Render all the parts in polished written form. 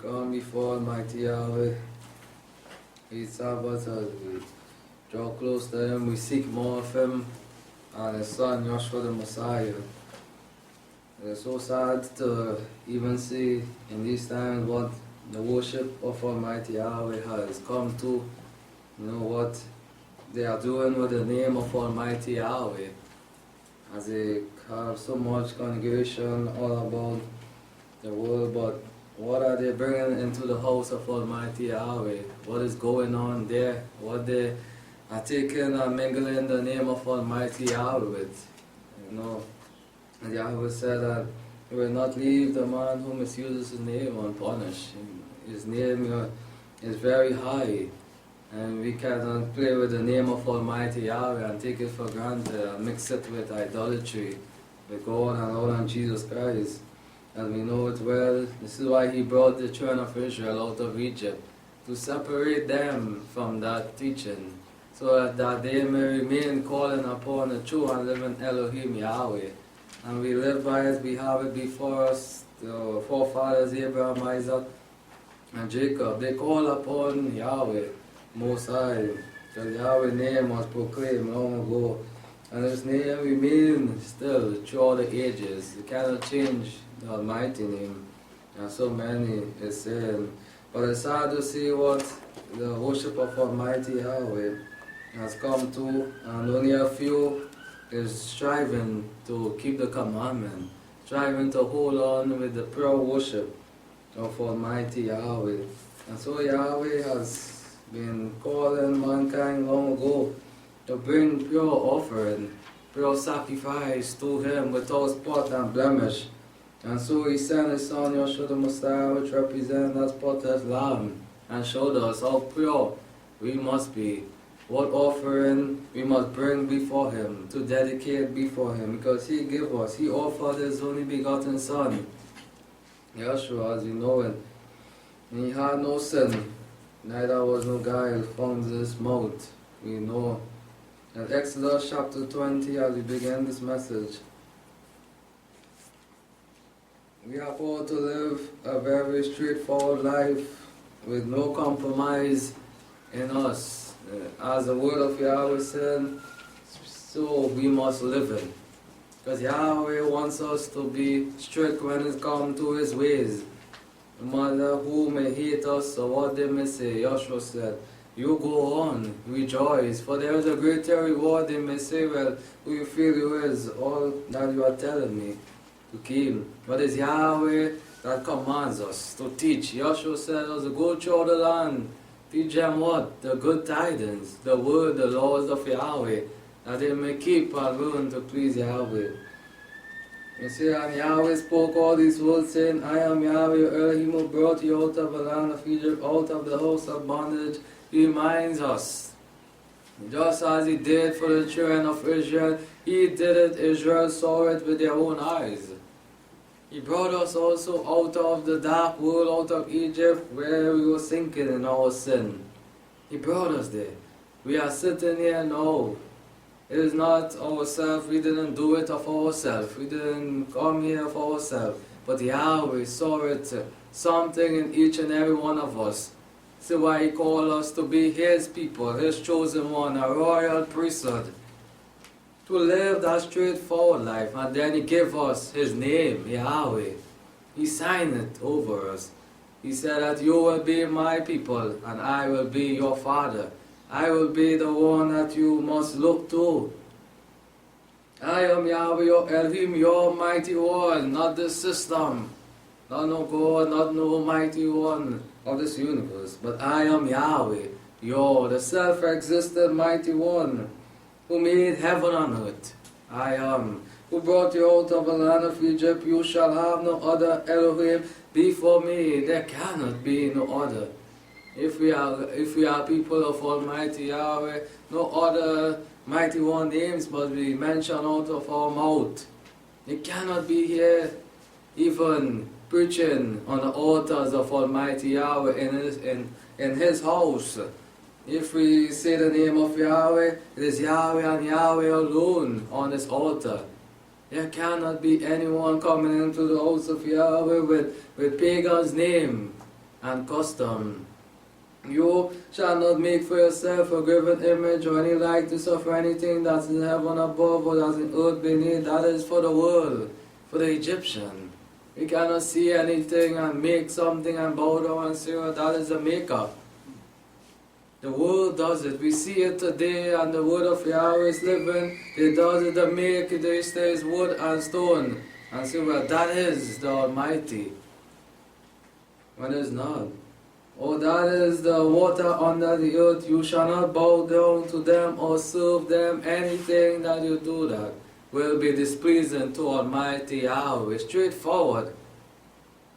come before Almighty Yahweh. We Sabbath as we draw close to Him, we seek more of Him and His Son, Yahshua the Messiah. It is so sad to even see in these times what the worship of Almighty Yahweh has come to. You know what they are doing with the name of Almighty Yahweh, as they have so much congregation all about the world, but what are they bringing into the house of Almighty Yahweh? What is going on there? What they are taking and mingling the name of Almighty Yahweh with? You know, and Yahweh said that He will not leave the man who misuses His name unpunished. His name is very high, and we cannot play with the name of Almighty Yahweh and take it for granted and mix it with idolatry, with God and Lord and Jesus Christ. And we know it well. This is why He brought the children of Israel out of Egypt, to separate them from that teaching, so that they may remain calling upon the true and living Elohim Yahweh. And we live by it, we have it before us, the forefathers Abraham, Isaac, and Jacob. They call upon Yahweh Most High, because Yahweh's name was proclaimed long ago. And His name remains still throughout the ages. You cannot change the Almighty name, and so many is saying. But it's sad to see what the worship of Almighty Yahweh has come to, and only a few is striving to keep the commandment, striving to hold on with the pure worship of Almighty Yahweh. And so Yahweh has been calling mankind long ago to bring pure offering, pure sacrifice to Him without spot and blemish. And so He sent His Son, Yahshua the Messiah, which represents that spotless Lamb, and showed us how pure we must be, what offering we must bring before Him, to dedicate before Him, because He gave us, He offered His only begotten Son, Yahshua, as we know it. And He had no sin, neither was no guile found in His mouth. We know. In Exodus chapter 20, as we begin this message, we are called to live a very straightforward life with no compromise in us. As the word of Yahweh said, so we must live it. Because Yahweh wants us to be strict when it comes to His ways. No matter who may hate us or what they may say, Yahshua said, you go on, rejoice, for there is a greater reward. They may say, well, who you feel you is, all that you are telling me to keep. But it's Yahweh that commands us to teach. Yahshua said us to go through the land, teach them what? The good tidings, the word, the laws of Yahweh, that they may keep and learn to please Yahweh. You see, and Yahweh spoke all these words, saying, I am Yahweh, your Elohim, who brought you out of the land of Egypt, out of the house of bondage. He reminds us, just as He did for the children of Israel, He did it, Israel saw it with their own eyes. He brought us also out of the dark world, out of Egypt, where we were sinking in our sin. He brought us there. We are sitting here now. It is not ourselves, we didn't do it of ourselves, we didn't come here of ourselves, but Yahweh saw it, something in each and every one of us. So why He called us to be His people, His chosen one, a royal priesthood, to live that straightforward life. And then He gave us His name, Yahweh. He signed it over us. He said that you will be my people, and I will be your Father. I will be the one that you must look to. I am Yahweh, your Elohim, your mighty one, not the system, not no God, not no mighty one of this universe, but I am Yahweh, the self-existent mighty one, who made heaven and earth. I am, who brought you out of the land of Egypt. You shall have no other Elohim before me. There cannot be no other. If we are people of Almighty Yahweh, no other mighty one names must be mentioned out of our mouth. It cannot be here even preaching on the altars of Almighty Yahweh in His house. If we say the name of Yahweh, it is Yahweh and Yahweh alone on this altar. There cannot be anyone coming into the house of Yahweh with pagan's name and custom. You shall not make for yourself a graven image or any likeness of anything that is in heaven above or that is in earth beneath. That is for the world, for the Egyptian. We cannot see anything and make something and bow down and say, well, that is the maker. The world does it. We see it today, and the word of Yahweh is living. It does it, the make it, they stays wood and stone. And say, well, that is the Almighty. When it's not. Oh, that is the water under the earth. You shall not bow down to them or serve them. Anything that you do that will be displeasing to Almighty Yahweh. Straightforward.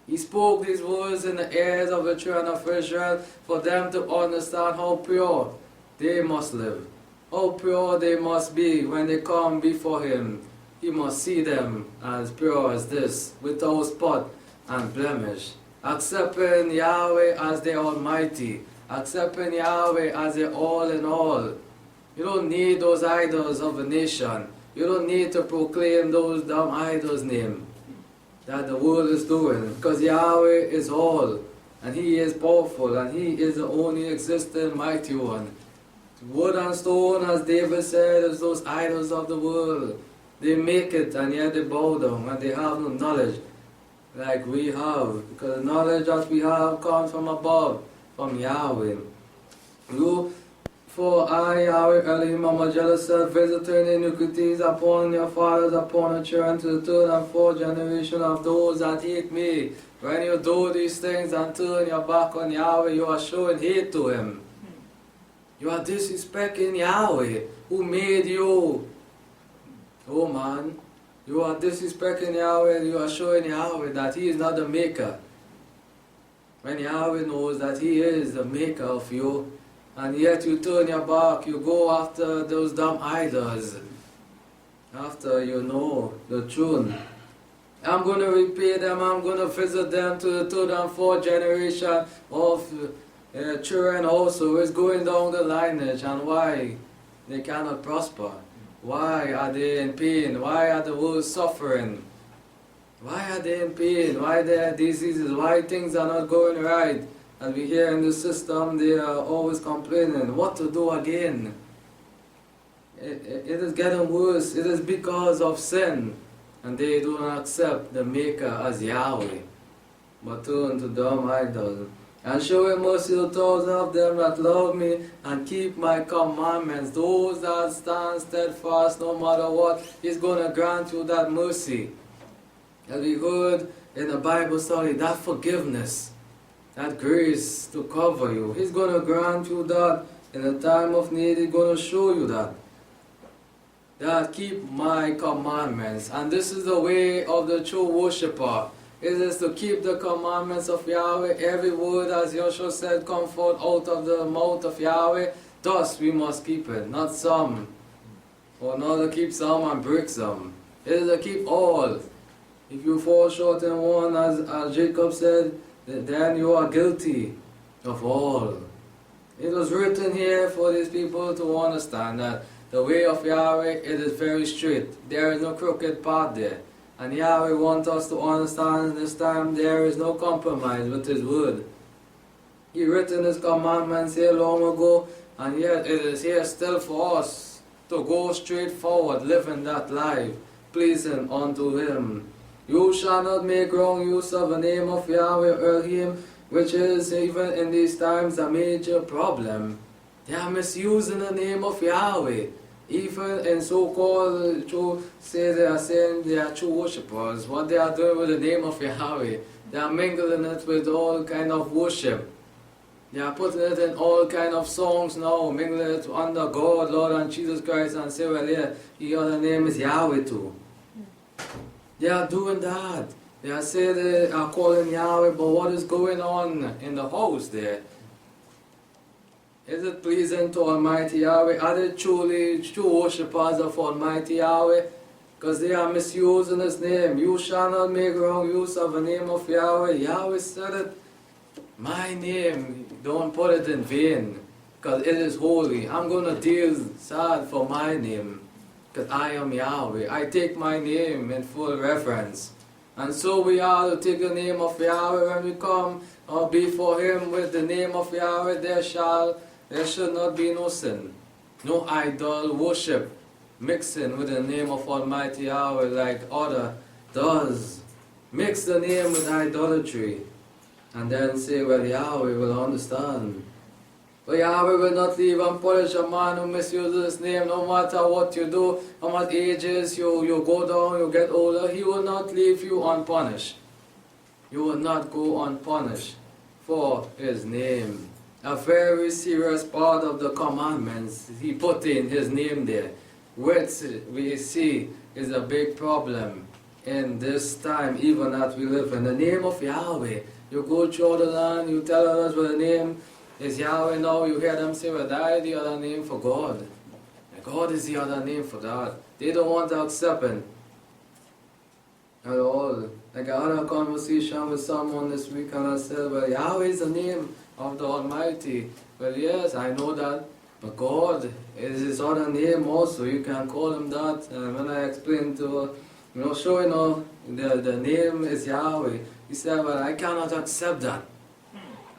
He spoke these words in the ears of the children of Israel for them to understand how pure they must live. How pure they must be when they come before Him. He must see them as pure as this, without spot and blemish. Accepting Yahweh as their Almighty, accepting Yahweh as their all in all. You don't need those idols of a nation. You don't need to proclaim those dumb idols' name that the world is doing, because Yahweh is all, and He is powerful, and He is the only existing mighty one. Wood and stone, as David said, is those idols of the world. They make it, and yet they bow down, and they have no knowledge like we have, because the knowledge that we have comes from above, from Yahweh. For I, Yahweh Elohim, am a jealous self, visiting iniquities upon your fathers, upon your children, to the third and fourth generation of those that hate me. When you do these things and turn your back on Yahweh, you are showing hate to Him. You are disrespecting Yahweh, who made you. Oh man, you are disrespecting Yahweh, you are showing Yahweh that He is not the maker. When Yahweh knows that He is the maker of you, and yet you turn your back, you go after those dumb idols, after you know the truth. I'm going to repay them, I'm going to visit them to the third and fourth generation of children also. It's going down the lineage, and why they cannot prosper. Why are they in pain? Why are the world suffering? Why are they in pain? Why there are diseases? Why things are not going right? And we hear in the system they are always complaining. What to do again? It is getting worse. It is because of sin. And they do not accept the Maker as Yahweh, but turn to dumb idols. And show mercy to those of them that love me and keep my commandments. Those that stand steadfast no matter what, He's going to grant you that mercy. As we heard in the Bible study, that forgiveness, that grace to cover you. He's going to grant you that in the time of need. He's going to show you that. That keep my commandments. And this is the way of the true worshipper. It is to keep the commandments of Yahweh. Every word, as Joshua said, come forth out of the mouth of Yahweh. Thus we must keep it, not some. Or not to keep some and break some. It is to keep all. If you fall short in one, as Jacob said, then you are guilty of all. It was written here for these people to understand that the way of Yahweh, it is very straight. There is no crooked path there. And Yahweh wants us to understand in this time there is no compromise with His word. He written His commandments here long ago, and yet it is here still for us to go straight forward, living that life, pleasing unto Him. You shall not make wrong use of the name of Yahweh Elohim, which is even in these times a major problem. They are misusing the name of Yahweh. Even in so-called true, say they are saying they are true worshippers. What they are doing with the name of Yahweh, they are mingling it with all kind of worship. They are putting it in all kind of songs now, mingling it under God, Lord, and Jesus Christ, and say, well, yeah, your name is Yahweh too. They are doing that. They are saying they are calling Yahweh, but what is going on in the house there? Is it pleasing to Almighty Yahweh? Are they truly true worshippers of Almighty Yahweh? Because they are misusing His name. You shall not make wrong use of the name of Yahweh. Yahweh said it. My name, don't put it in vain, because it is holy. I'm going to deal sad for my name, because I am Yahweh. I take my name in full reverence. And so we are to take the name of Yahweh when we come or before him with the name of Yahweh, there should not be no sin, no idol worship mixing with the name of Almighty Yahweh like other does. Mix the name with idolatry and then say, well, Yahweh will understand. But Yahweh will not leave unpunished a man who misuses his name, no matter what you do, how much ages you go down, you get older. He will not leave you unpunished. You will not go unpunished for his name. A very serious part of the commandments, he put in his name there, which we see is a big problem in this time, even that we live in. The name of Yahweh. You go through the land, you tell others what the name is Yahweh. Now you hear them say, well, that is the other name for God. And God is the other name for that. They don't want to accept it at all. Like I had a conversation with someone this week and I said, well, Yahweh is the name of the Almighty. Well, yes, I know that. But God is his other name also. You can call him that. And when I explained to her, showing her the name is Yahweh, he said, well, I cannot accept that.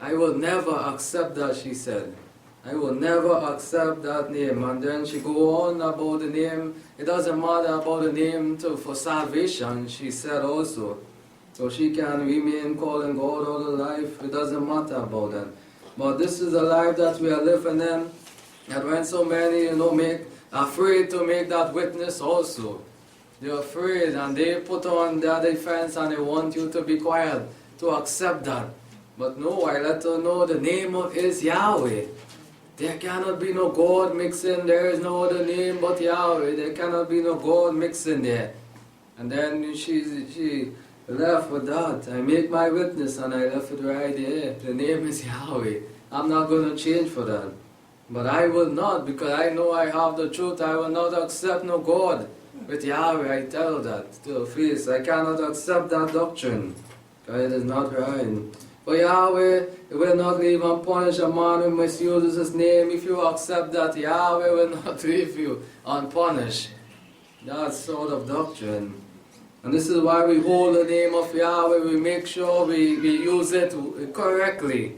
I will never accept that, she said. I will never accept that name. And then she go on about the name. It doesn't matter about the name for salvation, she said also. So she can remain calling God all her life. It doesn't matter about that. But this is the life that we are living in. And when so many, make afraid to make that witness also. They're afraid and they put on their defense and they want you to be quiet, to accept that. But no, I let her know the name is Yahweh. There cannot be no God mixing. There is no other name but Yahweh. There cannot be no God mixing there. And then she left with that. I make my witness and I left it right there. The name is Yahweh. I'm not going to change for that. But I will not, because I know I have the truth. I will not accept no God with Yahweh. I tell that to her face. I cannot accept that doctrine, because it is not right. For Yahweh will not leave unpunished a man who misuses his name. If you accept that, Yahweh will not leave you unpunished. That sort of doctrine. And this is why we hold the name of Yahweh. We make sure we use it correctly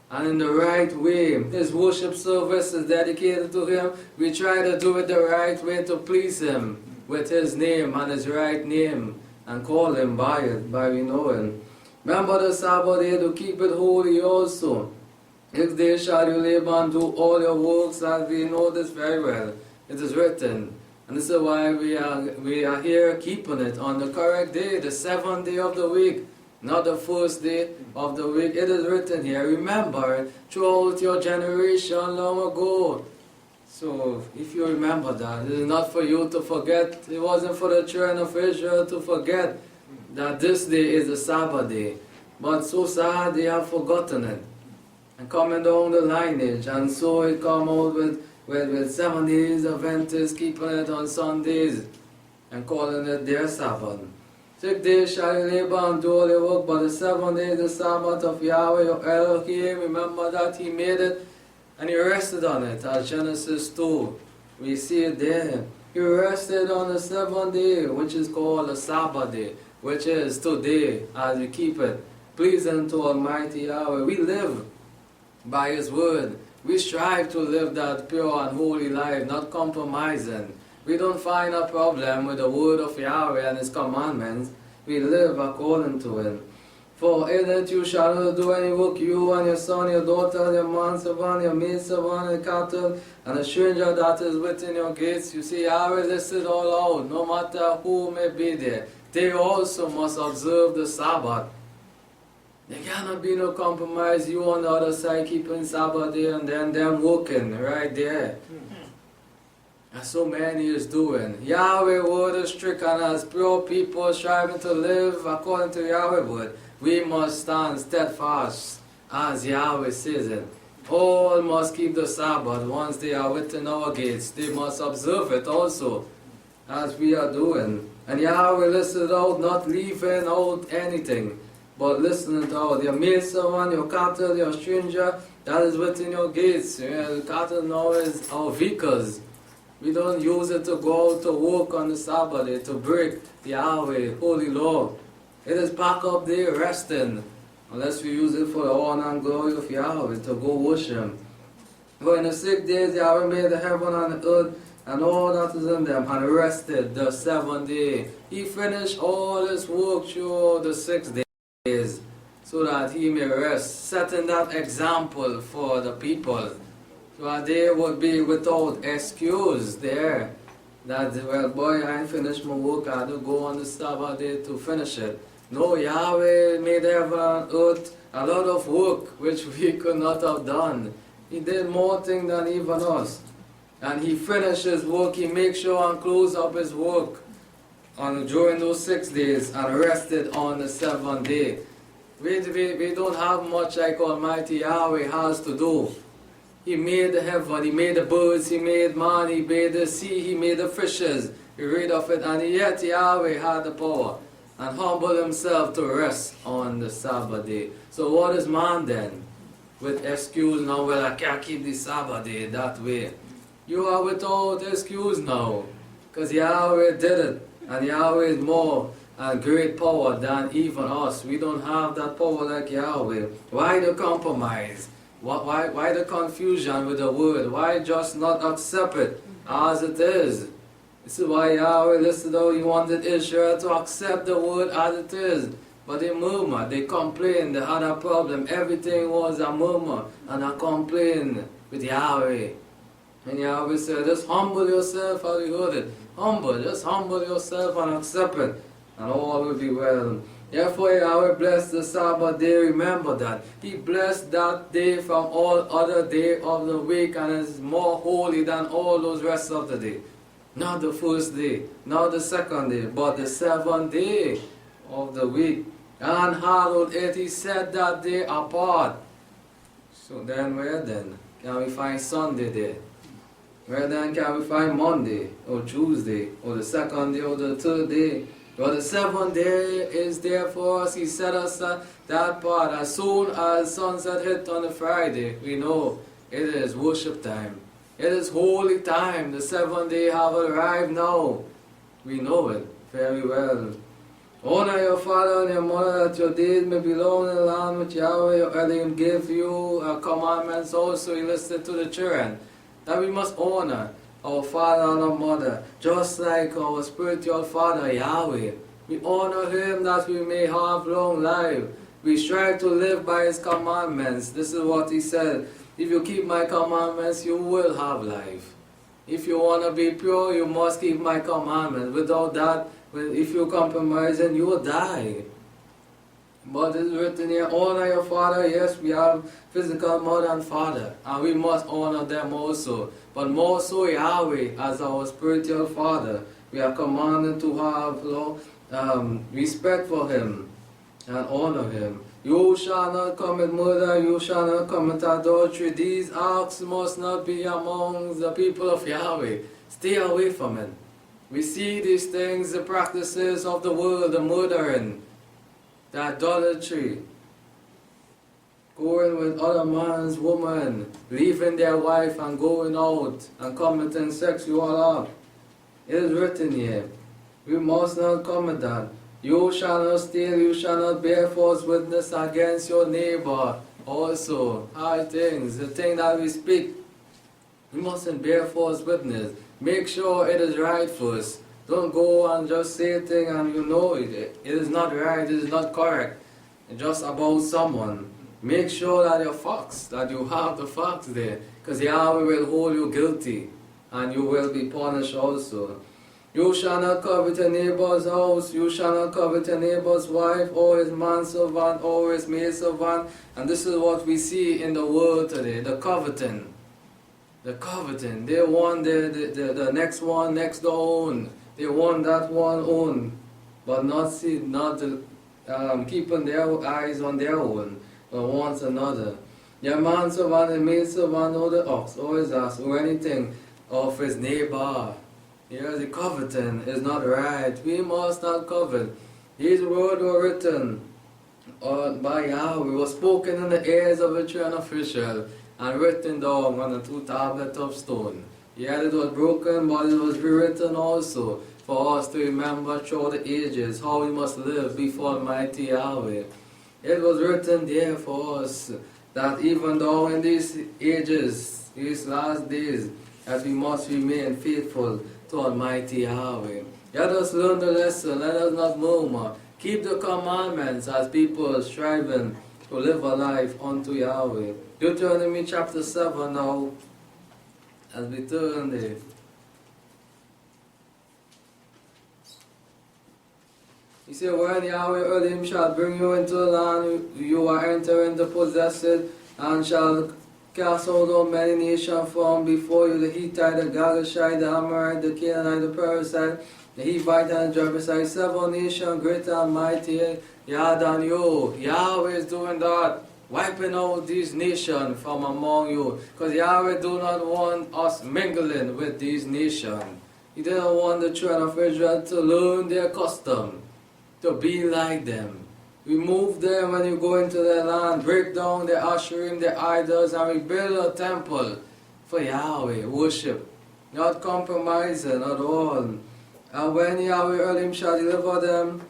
and in the right way. His worship service is dedicated to him. We try to do it the right way to please him with his name and his right name and call him by it, by we know him. Remember the Sabbath day to keep it holy also. 6 days shall you labor and do all your works, as we know this very well. It is written. And this is why we are here keeping it on the correct day, the 7th day of the week, not the first day of the week. It is written here. Remember throughout your generation long ago. So if you remember that, it is not for you to forget. It wasn't for the children of Israel to forget that this day is the Sabbath day. But so sad they have forgotten it. And coming down the lineage, and so it come out with 7 days Adventists keeping it on Sundays and calling it their Sabbath. 6 days shall you labor and do all your work, but the 7th day is the Sabbath of Yahweh your Elohim. Remember that he made it and he rested on it, as Genesis 2. We see it there. He rested on the 7th day, which is called the Sabbath day, which is today, as we keep it pleasing to Almighty Yahweh. We live by his word. We strive to live that pure and holy life, not compromising. We don't find a problem with the word of Yahweh and his commandments. We live according to it. For in it you shall not do any work, you and your son, your daughter, your manservant, your maidservant, and cattle, and a stranger that is within your gates. You see, Yahweh listed all out, no matter who may be there. They also must observe the Sabbath. There cannot be no compromise. You on the other side keeping Sabbath day and then them working right there. As so many is doing. Yahweh word is strict, and as pure people striving to live according to Yahweh word, we must stand steadfast as Yahweh says it. All must keep the Sabbath once they are within our gates. They must observe it also, as we are doing. And Yahweh listed out, not leaving out anything, but listening to all. Your maidservant, your cattle, your stranger, that is within your gates. The cattle now is our vehicles. We don't use it to go out to work on the Sabbath day, to break Yahweh, holy law. It is back up there resting unless we use it for the honor and glory of Yahweh, to go worship Him. For in the 6 days Yahweh made the heaven and the earth and all that is in them, and rested the 7th day. He finished all His work through the 6 days, so that He may rest, setting that example for the people, so that they would be without excuse there. That, well, boy, I ain't finished my work, I had to go on the Sabbath day to finish it. No, Yahweh made heaven and earth, a lot of work which we could not have done. He did more things than even us. And He finished His work, He made sure and closed up His work during those 6 days and rested on the 7th day. We don't have much like Almighty Yahweh has to do. He made the heaven, He made the birds, He made man, He made the sea, He made the fishes. We read of it, and yet Yahweh had the power and humbled Himself to rest on the Sabbath day. So what is man then? With excuse now, well, I can't keep the Sabbath day that way. You are without excuse now, because Yahweh did it, and Yahweh is more and great power than even us. We don't have that power like Yahweh. Why the compromise? Why the confusion with the word? Why just not accept it as it is? This is why Yahweh listed out He wanted Israel to accept the word as it is. But they murmured, they complained, they had a problem. Everything was a murmur and a complaint with Yahweh. And Yahweh said, just humble yourself, as you heard it. Just humble yourself and accept it, and all will be well. Therefore Yahweh blessed the Sabbath day. Remember that. He blessed that day from all other day of the week, and is more holy than all those rest of the day. Not the first day, not the second day, but the 7th day of the week. And hallowed it, He set that day apart. So then where then can we find Sunday there? Where then can we find Monday or Tuesday or the 2nd day or the 3rd day? Well, the 7th day is there for us. He set us that part. As soon as sunset hit on the Friday, we know it is worship time. It is holy time. The 7th day have arrived now. We know it very well. Honor your father and your mother, that your days may be long in the land which Yahweh your Elohim gave you. Commandments also He listed to the children, that we must honor our father and our mother, just like our spiritual father Yahweh. We honor Him that we may have long life. We strive to live by His commandments. This is what He said. If you keep my commandments, you will have life. If you want to be pure, you must keep my commandments. Without that, if you compromise, then you will die. But it's written here, honor your father. Yes, we have physical mother and father, and we must honor them also. But more so Yahweh as our spiritual father. We are commanded to have respect for Him and honor Him. You shall not commit murder, you shall not commit adultery. These acts must not be among the people of Yahweh. Stay away from it. We see these things, the practices of the world, the murdering, the idolatry, going with other man's woman, leaving their wife and going out and committing sexual act. It is written here, we must not commit that. You shall not steal, you shall not bear false witness against your neighbor. Also, high things, the thing that we speak, we mustn't bear false witness. Make sure it is right first. Don't go and just say a thing and you know it is not right, it is not correct. It's just about someone. Make sure that your facts, that you have the facts there, because Yahweh will hold you guilty and you will be punished also. You shall not covet your neighbor's house, you shall not covet your neighbor's wife, or his manservant, or his maidservant. And this is what we see in the world today, the coveting. The coveting. They want the next one next door own. They want that one own, but not keeping their eyes on their own, but wants another. Your manservant and maidservant, or the ox, or his ass, or anything of his neighbor. Here the coveting is not right. We must not covet. His word were written by Yahweh, was spoken in the ears of a trained official, and written down on the 2 tablets of stone. Yet it was broken, but it was rewritten also, for us to remember through the ages how we must live before Almighty Yahweh. It was written there for us that even though in these ages, these last days, that we must remain faithful to Almighty Yahweh. Let us learn the lesson, let us not murmur. Keep the commandments as people striving to live a life unto Yahweh. Deuteronomy chapter 7 now, as we turn there. He said, when Yahweh Elohim shall bring you into the land you are entering to possess it, and shall cast out many nations from before you, the Hittite, the Girgashite, the Amorite, the Canaanite, the Perizzite, the Hivite, and the Jebusite, 7 nations greater and mightier than you. Yahweh is doing that, wiping out these nations from among you, because Yahweh do not want us mingling with these nations. He didn't want the children of Israel to learn their custom, to be like them. Remove them when you go into their land, break down their asherim, their idols, and rebuild a temple for Yahweh, worship, not compromising at all. And when Yahweh Elohim shall deliver them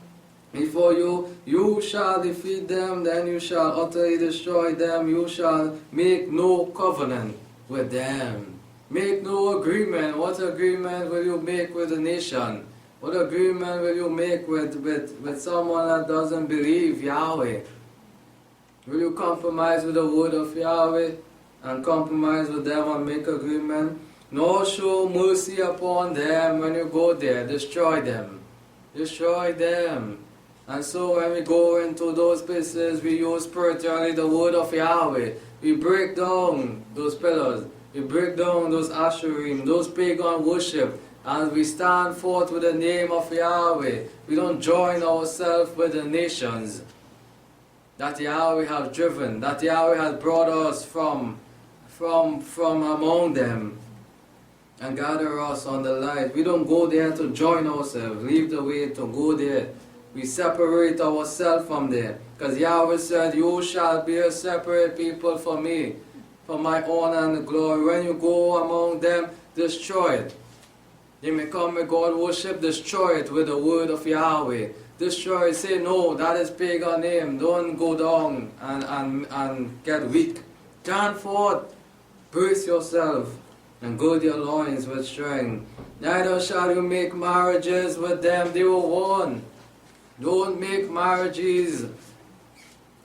before you, you shall defeat them, then you shall utterly destroy them, you shall make no covenant with them. Make no agreement. What agreement will you make with the nation? What agreement will you make with someone that doesn't believe Yahweh? Will you compromise with the word of Yahweh and compromise with them and make agreement? No, show mercy upon them when you go there. Destroy them. Destroy them. And so when we go into those places, we use spiritually the word of Yahweh. We break down those pillars. We break down those asherim, those pagan worship. And we stand forth with the name of Yahweh. We don't join ourselves with the nations that Yahweh has driven, that Yahweh has brought us from among them and gather us on the light. We don't go there to join ourselves, leave the way to go there. We separate ourselves from there. Because Yahweh said, you shall be a separate people for me, for my honor and glory. When you go among them, destroy it. They may come with God worship, destroy it with the word of Yahweh. Destroy it, say no, that is pagan name. Don't go down and get weak. Stand forth, brace yourself, and gird your loins with strength. Neither shall you make marriages with them, they were warned. Don't make marriages.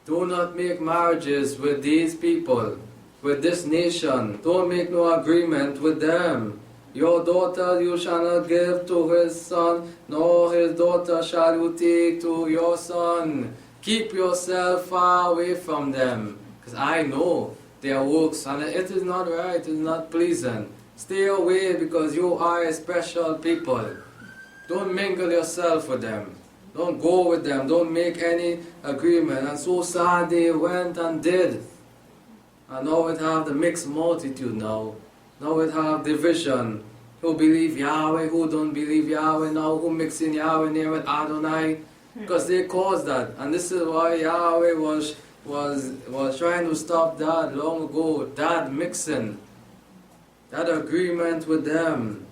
Do not make marriages with these people, with this nation. Don't make no agreement with them. Your daughter you shall not give to his son, nor his daughter shall you take to your son. Keep yourself far away from them, because I know their works, and it is not right, it is not pleasant. Stay away, because you are a special people. Don't mingle yourself with them. Don't go with them. Don't make any agreement. And so sad they went and did. And now it have the mixed multitude now. Now it have division. Who believe Yahweh, who don't believe Yahweh now, who mix in Yahweh name with Adonai. Because they caused that. And this is why Yahweh was trying to stop that long ago. That mixing. That agreement with them.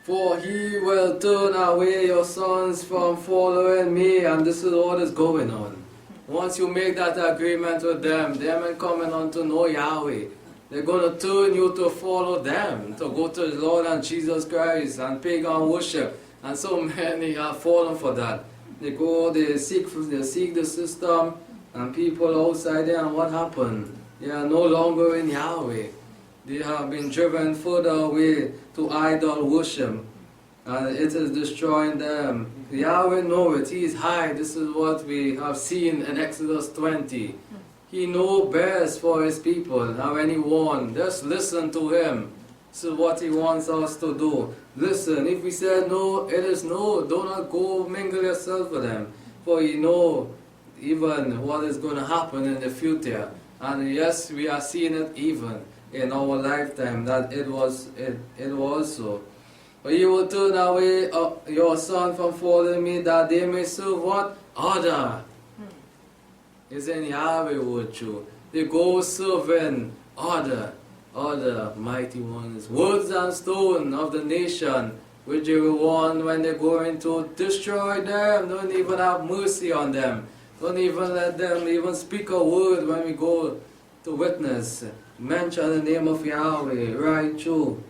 For he will turn away your sons from following me. And this is what is going on. Once you make that agreement with them ain't coming on to know Yahweh. They're going to turn you to follow them, to go to the Lord and Jesus Christ and pagan worship. And so many have fallen for that. They go, they seek the system, and people outside there, and what happened? They are no longer in Yahweh. They have been driven further away to idol worship, and it is destroying them. Yahweh knows it. He is high. This is what we have seen in Exodus 20. He knows best for his people, and when he warns, just listen to him. This is what he wants us to do. Listen, if we say no, it is no. Do not go mingle yourself with them, for you know even what is going to happen in the future. And yes, we are seeing it even in our lifetime, that it was so. But you will turn away your son from following me, that they may serve what? Other. It's in Yahweh word true. They go serving other mighty ones. Words and stone of the nation, which they will want when they're going to destroy them. Don't even have mercy on them. Don't even let them even speak a word when we go to witness. Mention the name of Yahweh, right through.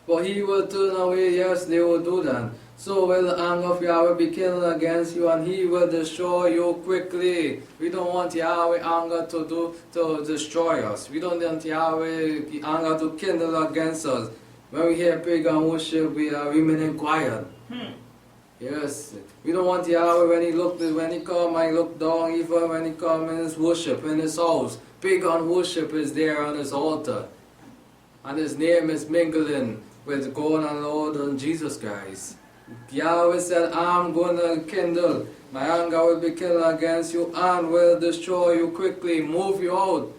But he will turn away, yes, they will do that. So will the anger of Yahweh be kindled against you, and he will destroy you quickly. We don't want Yahweh anger to destroy us. We don't want Yahweh anger to kindle against us. When we hear pagan worship, we are remaining quiet. Yes, we don't want Yahweh when he come and look down, even when he come in his worship in his house. Pagan worship is there on his altar, and his name is mingling with God and Lord and Jesus Christ. Yahweh said, I'm going to kindle, my anger will be kindled against you and will destroy you quickly, move you out.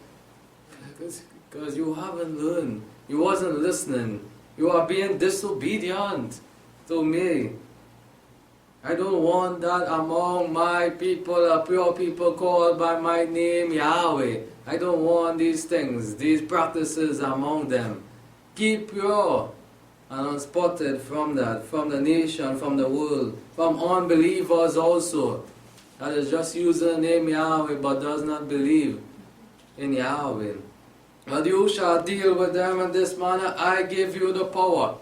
Because you haven't learned, you wasn't listening, you are being disobedient to me. I don't want that among my people, a pure people called by my name Yahweh. I don't want these things, these practices among them. Keep pure and unspotted from that, from the nation, from the world, from unbelievers also, that is just using the name Yahweh but does not believe in Yahweh. But you shall deal with them in this manner. I give you the power.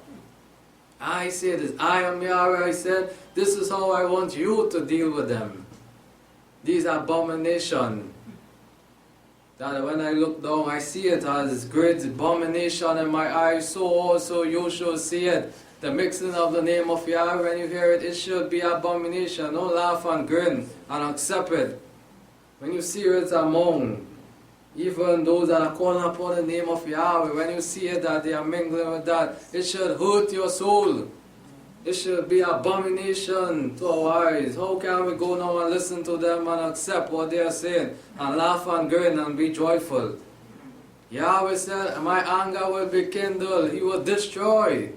I say this, I am Yahweh. I said, this is how I want you to deal with them. These abominations, that when I look down, I see it as great abomination in my eyes, so also you should see it. The mixing of the name of Yahweh, when you hear it, it should be abomination. Don't laugh and grin and accept it. When you see it among even those that are calling upon the name of Yahweh, when you see it that they are mingling with that, it should hurt your soul. It should be abomination to our eyes. How can we go now and listen to them and accept what they are saying and laugh and grin and be joyful? Yahweh said, my anger will be kindled. He will destroy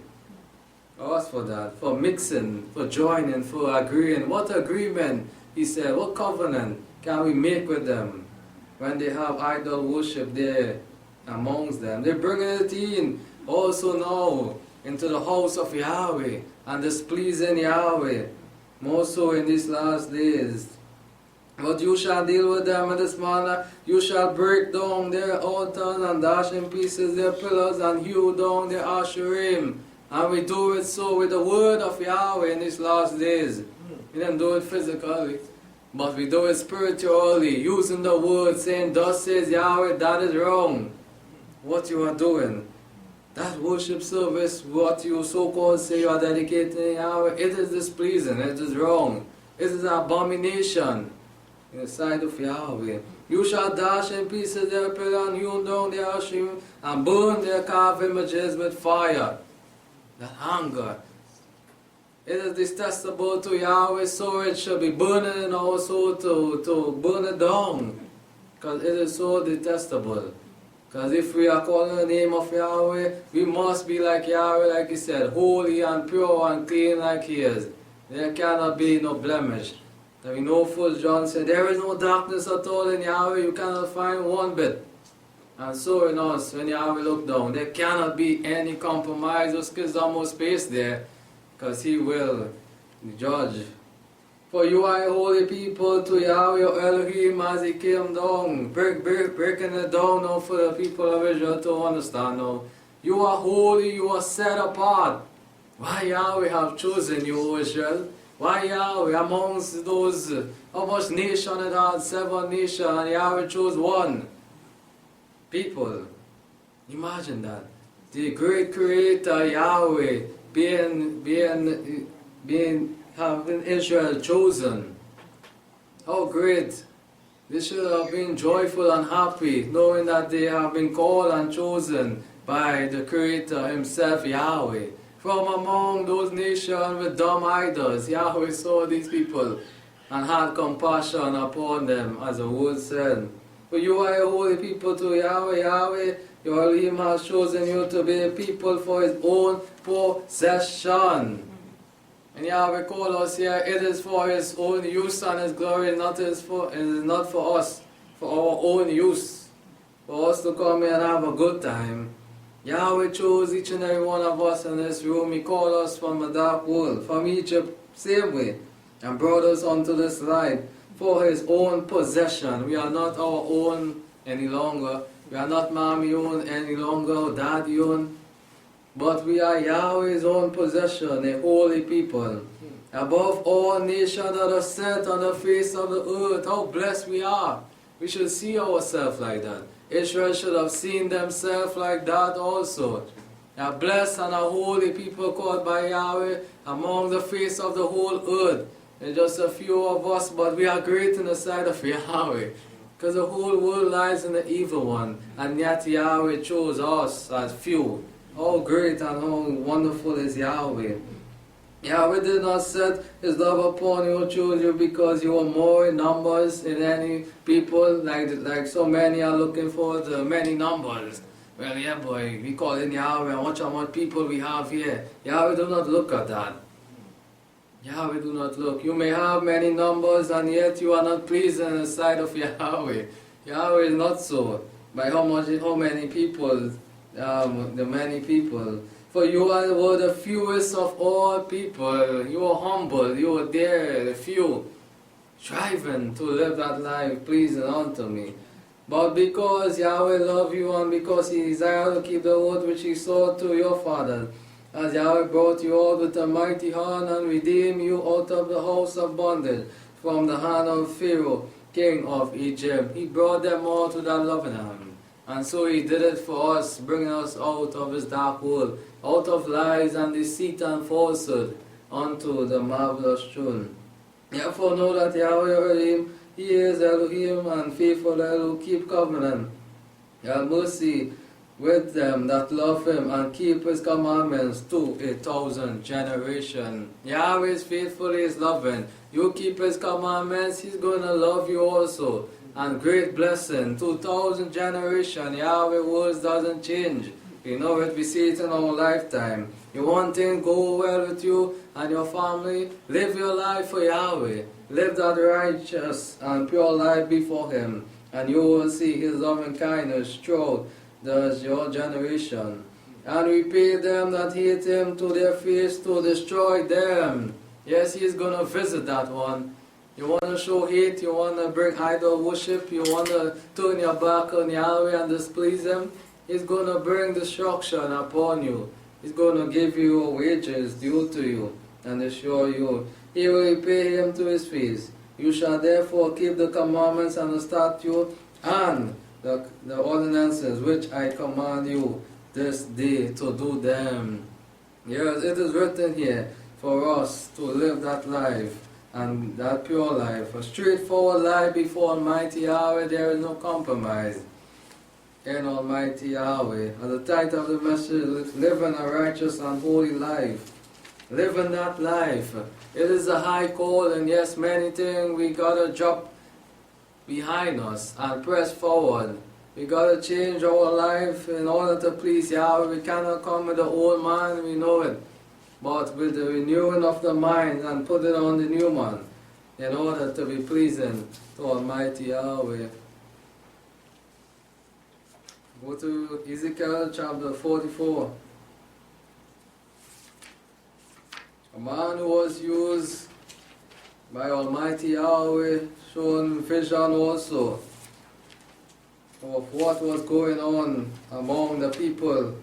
us for that, for mixing, for joining, for agreeing. What agreement, he said, what covenant can we make with them when they have idol worship there amongst them? They bring it in also now into the house of Yahweh and displeasing Yahweh, more so in these last days. But you shall deal with them in this manner. You shall break down their altars and dash in pieces their pillars and hew down their asherim. And we do it so with the word of Yahweh in these last days. We didn't do it physically, but we do it spiritually, using the word, saying, thus says Yahweh, that is wrong. What you are doing. That worship service, what you so-called say you are dedicated to Yahweh, it is displeasing, it is wrong. It is an abomination in the sight of Yahweh. You shall dash in pieces their pillar and hew down their asherim and burn their carved images with fire. That anger. It is detestable to Yahweh, so it shall be burning and also to burn it down. Because it is so detestable. Because if we are calling the name of Yahweh, we must be like Yahweh, like he said, holy and pure and clean like he is. There cannot be no blemish. And we know full John said, there is no darkness at all in Yahweh, you cannot find one bit. And so in us, when Yahweh look down, there cannot be any compromise or schism or space there, because he will judge. For you are a holy people to Yahweh your Elohim as he came down, breaking it down now for the people of Israel to understand now. You are holy, you are set apart. Why Yahweh have chosen you, O Israel? Why Yahweh amongst those, how much nation it had? 7 nations, and Yahweh chose one people. Imagine that. The great creator Yahweh having Israel chosen. How great. They should have been joyful and happy, knowing that they have been called and chosen by the Creator himself, Yahweh. From among those nations with dumb idols, Yahweh saw these people and had compassion upon them, as the word said. For you are a holy people to Yahweh. Yahweh, your Elohim has chosen you to be a people for his own possession. And Yahweh called us here, it is for his own use and his glory, it is not for us, for our own use, for us to come here and have a good time. Yahweh chose each and every one of us in this room. He called us from a dark world, from Egypt, same way, and brought us onto this light for his own possession. We are not our own any longer. We are not mommy own any longer, daddy own. But we are Yahweh's own possession, a holy people. Above all nations that are set on the face of the earth, how blessed we are. We should see ourselves like that. Israel should have seen themselves like that also. A blessed and a holy people called by Yahweh among the face of the whole earth. And just a few of us, but we are great in the sight of Yahweh. Because the whole world lies in the evil one. And yet Yahweh chose us as few. How great and how wonderful is Yahweh. Yahweh did not set his love upon you, chose you because you were more in numbers than any people, like so many are looking for the many numbers. Well, yeah boy, we call in Yahweh and watch how much people we have here. Yahweh do not look at that. Yahweh do not look. You may have many numbers and yet you are not pleased in the sight of Yahweh. Yahweh is not so. By how many people, the many people. For you were the fewest of all people. You were humble, you were there, the few, striving to live that life pleasing unto me. But because Yahweh loved you and because he desired to keep the oath which he swore to your fathers, as Yahweh brought you out with a mighty hand and redeemed you out of the house of bondage from the hand of Pharaoh, king of Egypt. He brought them all to that loving hand. And so he did it for us, bringing us out of his dark world, out of lies and deceit and falsehood, unto the marvelous truth. Therefore know that Yahweh Elohim, he is Elohim, and faithful Elohim, keep covenant, have mercy with them that love him, and keep his commandments to 1,000 generations. Yahweh is faithful, he is loving. You keep his commandments, he's going to love you also. And great blessing, 2,000 generations. Yahweh words doesn't change. You know it, we see it in our lifetime. You want things go well with you and your family, live your life for Yahweh. Live that righteous and pure life before him, and you will see his loving kindness throughout your generation. And repay them that hate him to their face, to destroy them. Yes, he is going to visit that one. You want to show hate, you want to bring idol worship, you want to turn your back on Yahweh and displease him, he's going to bring destruction upon you. He's going to give you your wages due to you and assure you. He will repay him to his face. You shall therefore keep the commandments and the statutes and the ordinances which I command you this day to do them. Yes, it is written here for us to live that life. And that pure life, a straightforward life before Almighty Yahweh, there is no compromise in Almighty Yahweh. And the title of the message is living a righteous and holy life. Living that life. It is a high call, and yes, many things we gotta drop behind us and press forward. We gotta change our life in order to please Yahweh. We cannot come with the old man, we know it. But with the renewing of the mind and put it on the new man in order to be pleasing to Almighty Yahweh. Go to Ezekiel chapter 44. A man who was used by Almighty Yahweh, shown vision also of what was going on among the people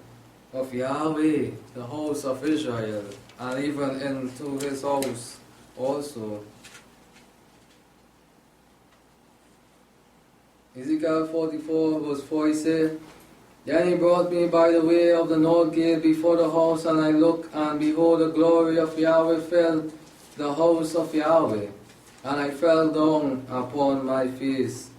of Yahweh, the house of Israel, and even into his house also. Ezekiel 44 verse 4, he said, Then he brought me by the way of the north gate before the house, and I looked, and behold, the glory of Yahweh filled the house of Yahweh. And I fell down upon my face.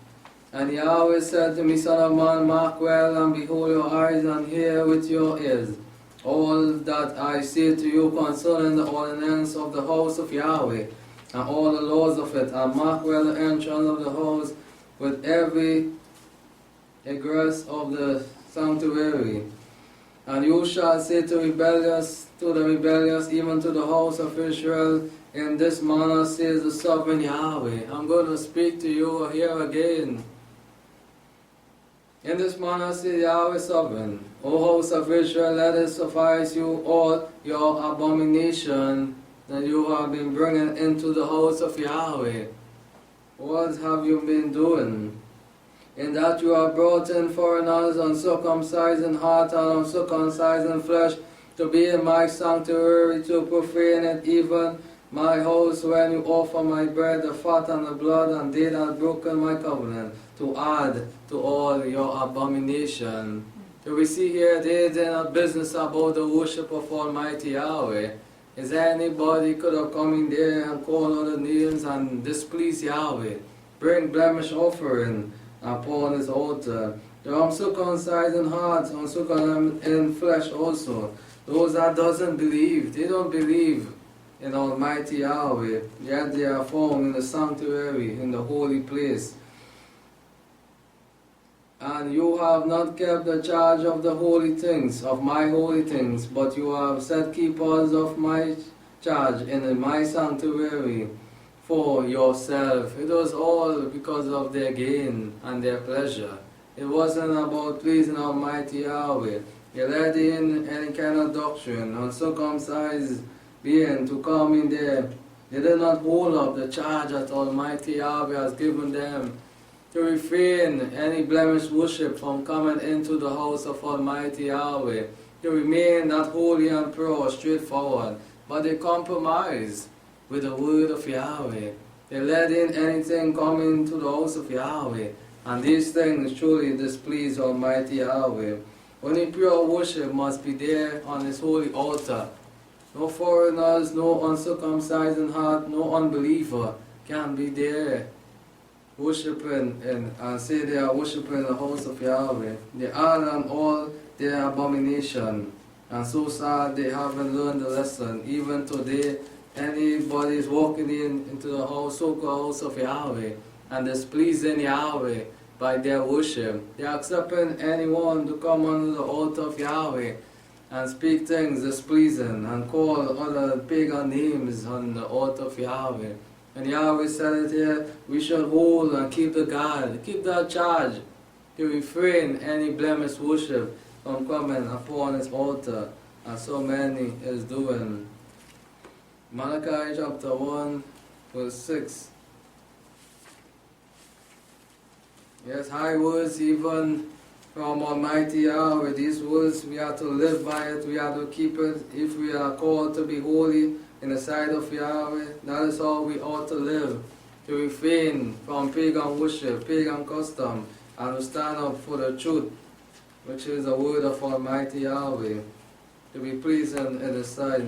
And Yahweh said to me, Son of man, mark well, and behold your eyes, and hear with your ears all that I say to you concerning the ordinance of the house of Yahweh, and all the laws of it, and mark well the entrance of the house with every egress of the sanctuary. And you shall say to the rebellious, even to the house of Israel, in this manner says the sovereign Yahweh. I'm going to speak to you here again. In this manner says Yahweh sovereign, O house of Israel, let it suffice you all your abomination that you have been bringing into the house of Yahweh. What have you been doing? In that you have brought in foreigners, uncircumcised in heart and uncircumcised in flesh, to be in my sanctuary, to profane it, even my house, when you offer my bread, the fat and the blood, and they that broken my covenant, to add to all your abomination. So we see here they did not business about the worship of Almighty Yahweh. Is there anybody could have come in there and called other names and displease Yahweh, bring blemish offering upon his altar? The uncircumcised in heart, uncircumcised in flesh also. Those that doesn't believe, they don't believe in Almighty Yahweh, yet they are found in the sanctuary, in the holy place. And you have not kept the charge of the holy things, of my holy things, but you have set keepers of my charge in my sanctuary for yourself. It was all because of their gain and their pleasure. It wasn't about pleasing Almighty Yahweh. They let in any kind of doctrine, uncircumcised being to come in there. They did not hold up the charge that Almighty Yahweh has given them, to refrain any blemished worship from coming into the house of Almighty Yahweh, to remain that holy and pure, straightforward. But they compromised with the word of Yahweh. They let in anything coming to the house of Yahweh, and these things truly displease Almighty Yahweh. Only pure worship must be there on his holy altar. No foreigners, no uncircumcised in heart, no unbeliever can be there worshiping and say they are worshiping the house of Yahweh. They are on all their abomination. And so sad they haven't learned the lesson. Even today, anybody is walking into the house, so-called house of Yahweh, and displeasing Yahweh by their worship. They are accepting anyone to come under the altar of Yahweh and speak things displeasing and call other pagan names on the altar of Yahweh. And Yahweh said it here, we should hold and keep the guard, keep that charge, to refrain any blemished worship from coming upon his altar, as so many is doing. Malachi chapter 1, verse 6. Yes, high words even from Almighty Yahweh. These words, we are to live by it, we are to keep it. If we are called to be holy in the sight of Yahweh, that is how we ought to live. To refrain from pagan worship, pagan custom, and to stand up for the truth, which is the word of Almighty Yahweh, to be pleasing in His sight.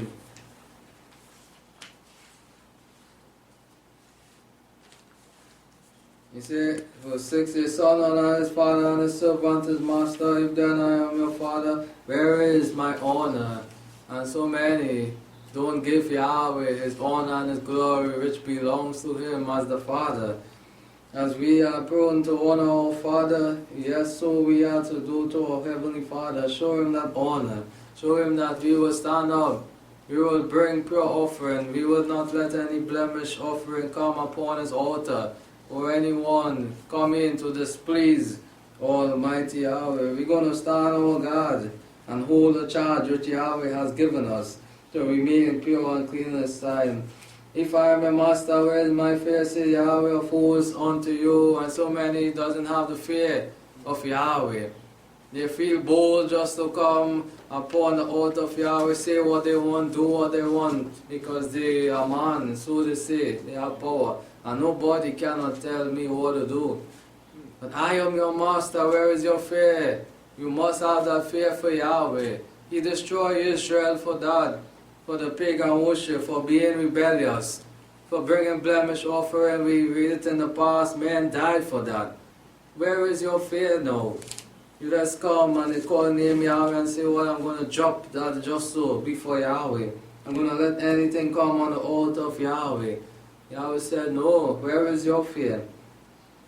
He said, verse 6, his son honor his father and his servant his master. If then I am your father, where is my honor? And so many don't give Yahweh his honor and his glory which belongs to him as the Father. As we are prone to honor our Father, yes, so we are to do to our Heavenly Father. Show him that honor. Show him that we will stand up. We will bring pure offering. We will not let any blemish offering come upon his altar, or anyone come in to displease Almighty Yahweh. We're going to stand our guard and hold the charge which Yahweh has given us to remain pure and clean in His sight. If I am a master, where is my fear? Say Yahweh of hosts unto you. And so many doesn't have the fear of Yahweh. They feel bold just to come upon the altar of Yahweh, say what they want, do what they want, because they are man, so they say, they have power. And nobody cannot tell me what to do. But I am your master, where is your fear? You must have that fear for Yahweh. He destroyed Israel for that, for the pagan worship, for being rebellious, for bringing blemish offering. We read it in the past, men died for that. Where is your fear now? You just come and they call name Yahweh and say, well, I'm going to drop that just so before Yahweh. I'm going to let anything come on the altar of Yahweh. Yahweh said, no, where is your fear?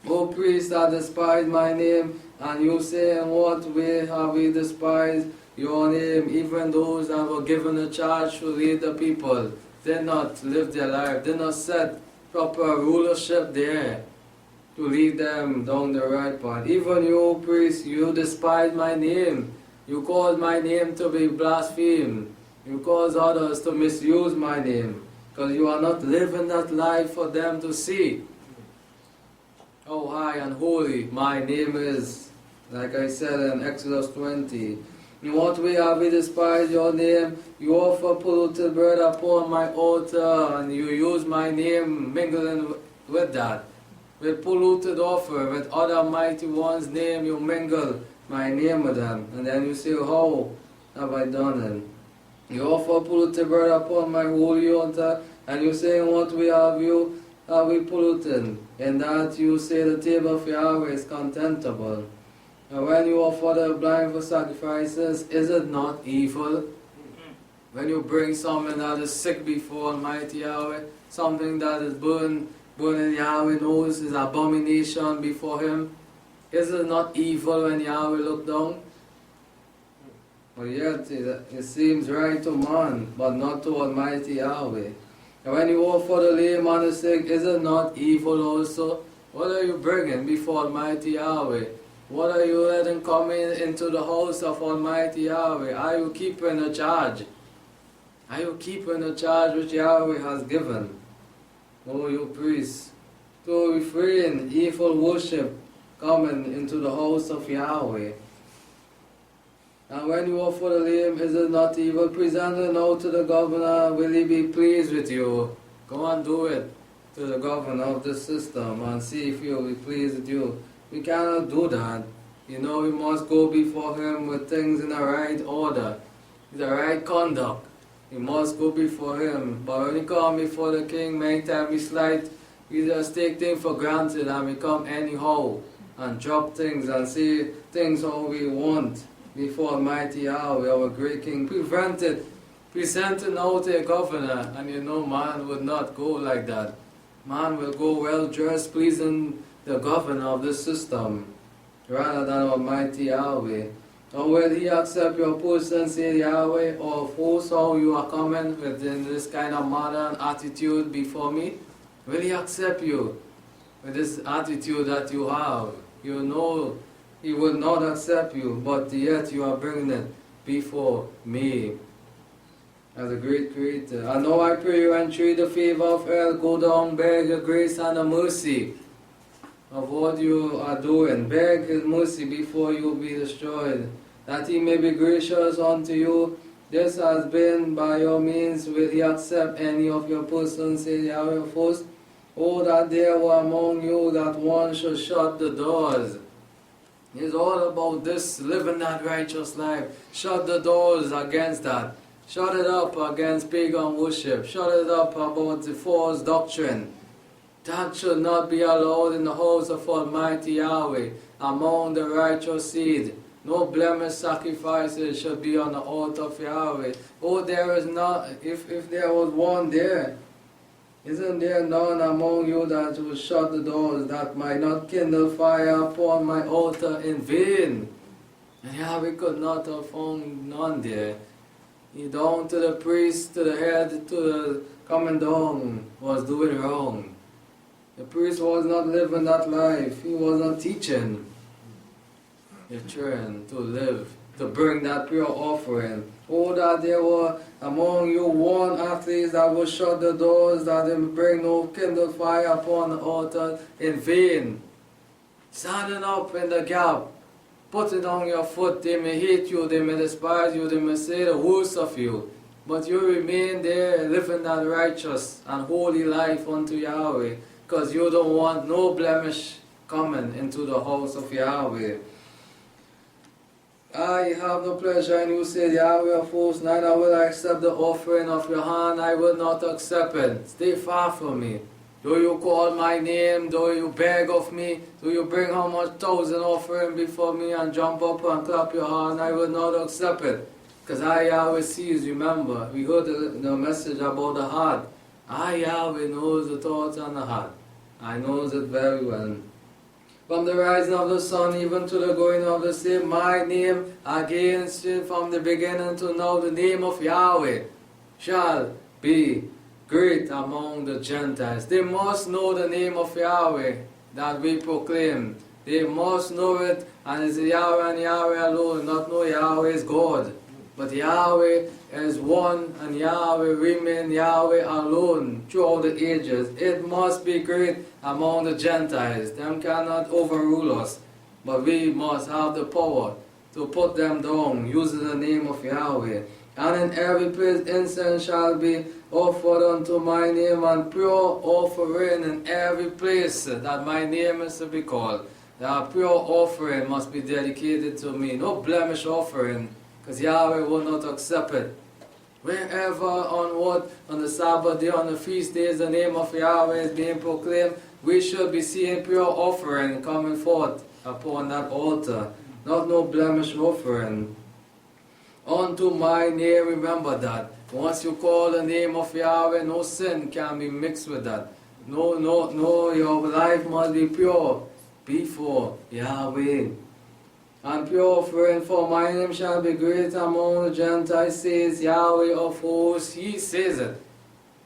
O priest that despise my name, and you say, in what way have we despised your name? Even those that were given the charge to lead the people did not live their life, did not set proper rulership there to lead them down the right path. Even you, O priest, you despise my name. You cause my name to be blasphemed. You cause others to misuse my name, because you are not living that life for them to see. how high and holy my name is. Like I said in Exodus 20. In what way have we despised your name? You offer polluted bread upon my altar, and you use my name mingling with that. With polluted offer, with other mighty ones' name, you mingle my name with them. And then you say, how have I done it? You offer polluted bread upon my holy altar, and you say, in what way have we polluted? In that you say the table of Yahweh is contemptible. And when you offer the blind for sacrifices, is it not evil? When you bring something that is sick before Almighty Yahweh, something that is burning Yahweh knows is abomination before Him, is it not evil when Yahweh look down? But yet it seems right to man, but not to Almighty Yahweh. And when you offer the lame and the sick, is it not evil also? What are you bringing before Almighty Yahweh? What are you letting come into the house of Almighty Yahweh? Are you keeping the charge? Are you keeping the charge which Yahweh has given? Oh, you priests, to refrain evil worship coming into the house of Yahweh. And when you offer the lame, is it not evil? Present it now to the governor, will he be pleased with you? Go and do it to the governor of the system and see if he will be pleased with you. We cannot do that. You know, we must go before him with things in the right order, the right conduct. We must go before him. But when we come before the king, many times we just take things for granted and we come anyhow and drop things and say things how we want before Almighty Yahweh, our great king. Present it now to a governor, and you know man would not go like that. Man will go well dressed, pleasing the governor of the system, rather than Almighty Yahweh. Or will he accept your person, say Yahweh, or force how you are coming within this kind of manner and attitude before me? Will he accept you with this attitude that you have? You know he will not accept you, but yet you are bringing it before me as a great creator. And now I pray you entreat the favor of El, go down, beg the grace and the mercy of what you are doing. Beg his mercy before you be destroyed, that he may be gracious unto you. This has been by your means. Will he accept any of your persons, say Yahweh first? Oh, that there were among you that one should shut the doors. It's all about this, living that righteous life. Shut the doors against that. Shut it up against pagan worship. Shut it up about the false doctrine. That should not be allowed in the house of Almighty Yahweh, among the righteous seed. No blemish sacrifices should be on the altar of Yahweh. Oh, there is not, if there was one there, isn't there none among you that will shut the doors, that might not kindle fire upon my altar in vain? And Yahweh could not have found none there. He down to the priest, to the head, to the coming down, was doing wrong. The priest was not living that life. He was not teaching. You're trying to live, to bring that pure offering. Oh, that there were among you one at least that will shut the doors, that they may bring no kindled fire upon the altar in vain. Standing up in the gap, putting on your foot, they may hate you, they may despise you, they may say the worst of you. But you remain there, living that righteous and holy life unto Yahweh, because you don't want no blemish coming into the house of Yahweh. I have no pleasure in you, said Yahweh of hosts, neither will I accept the offering of your hand, I will not accept it. Stay far from me. Do you call my name? Do you beg of me? Do you bring how much 1,000 offering before me and jump up and clap your hand? I will not accept it. Because I, Yahweh, sees, remember, we heard the message about the heart. I, Yahweh, knows the thoughts and the heart. I knows it very well. From the rising of the sun even to the going of the same, my name against it from the beginning to now, the name of Yahweh shall be great among the Gentiles. They must know the name of Yahweh that we proclaim. They must know it, and it's Yahweh and Yahweh alone, not know Yahweh is God. But Yahweh is one, and Yahweh remain Yahweh alone throughout the ages. It must be great among the Gentiles. Them cannot overrule us, but we must have the power to put them down using the name of Yahweh. And in every place incense shall be offered unto my name, and pure offering in every place that my name is to be called. That pure offering must be dedicated to me. No blemish offering, because Yahweh will not accept it. Wherever on the Sabbath day, on the feast days, the name of Yahweh is being proclaimed, we should be seeing pure offering coming forth upon that altar. Not no blemish offering. Unto my name, remember that. Once you call the name of Yahweh, no sin can be mixed with that. No, your life must be pure before Yahweh. And pure offering for my name shall be great among the Gentiles, says Yahweh of hosts. He says it.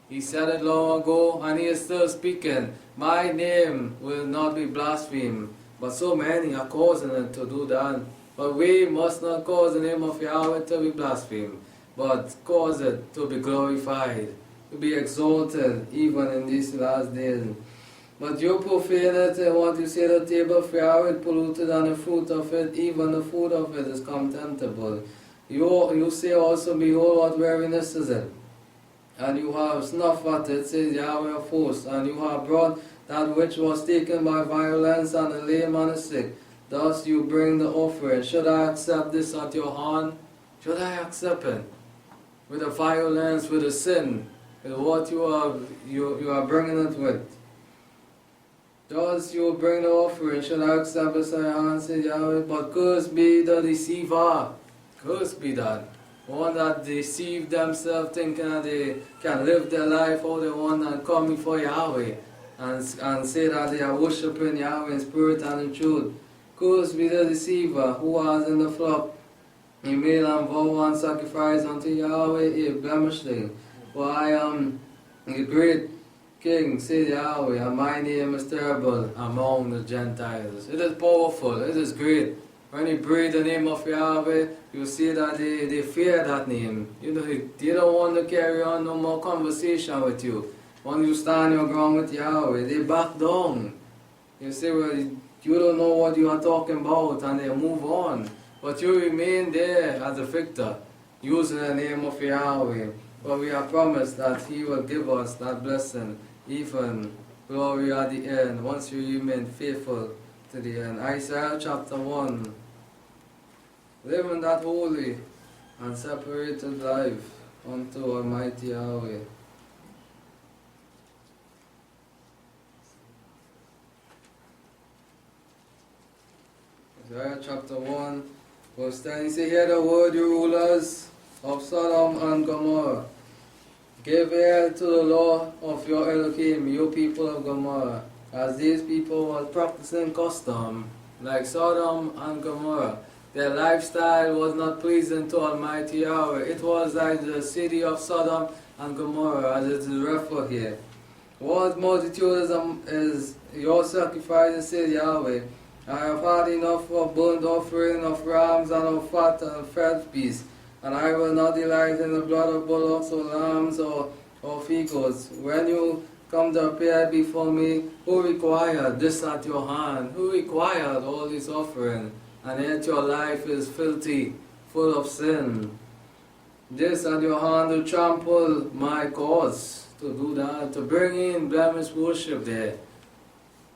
He said it long ago, and he is still speaking. My name will not be blasphemed. But so many are causing it to do that. But we must not cause the name of Yahweh to be blasphemed, but cause it to be glorified, to be exalted, even in these last days. But you profane it, and what you say the table of Yahweh polluted, and the fruit of it, even the food of it, is contemptible. You say also, behold, what weariness is it? And you have snuffed at it, says Yahweh of hosts, and you have brought that which was taken by violence, and the lame and the sick. Thus you bring the offering. Should I accept this at your hand? Should I accept it? With the violence, with the sin, with what you are bringing it with. Thus you bring the offering. Should I accept this at your hand, says Yahweh? But cursed be the deceiver. Cursed be that. One that deceive themselves, thinking that they can live their life how they want and come before Yahweh and say that they are worshiping Yahweh in spirit and in truth. Cursed be the deceiver who has in the flock a male and vow and sacrifice unto Yahweh a blemishly. For I am a great king, says Yahweh, and my name is terrible among the Gentiles. It is powerful, it is great. When you breathe the name of Yahweh, you see that they fear that name. They don't want to carry on no more conversation with you. When you stand your ground with Yahweh, they back down. You say, well, you don't know what you are talking about, and they move on. But you remain there as a victor, using the name of Yahweh. But we are promised that He will give us that blessing, even glory at the end, once we remain faithful to the end. Isaiah chapter 1. Living that holy and separated life unto Almighty Yahweh. Isaiah chapter 1, verse 10, he says, hear the word, you rulers of Sodom and Gomorrah. Give ear to the law of your Elohim, you people of Gomorrah, as these people were practicing custom, like Sodom and Gomorrah. Their lifestyle was not pleasing to Almighty Yahweh. It was like the city of Sodom and Gomorrah, as it is referred here. What multitude is your sacrifice, says Yahweh. I have had enough of burnt offering, of rams, and of fat and fat beasts, and I will not delight in the blood of bullocks or lambs or goats. When you come to appear before me, who required this at your hand? Who required all this offering? And yet your life is filthy, full of sin. This at your hand to trample my cause, to do that, to bring in blemish worship there.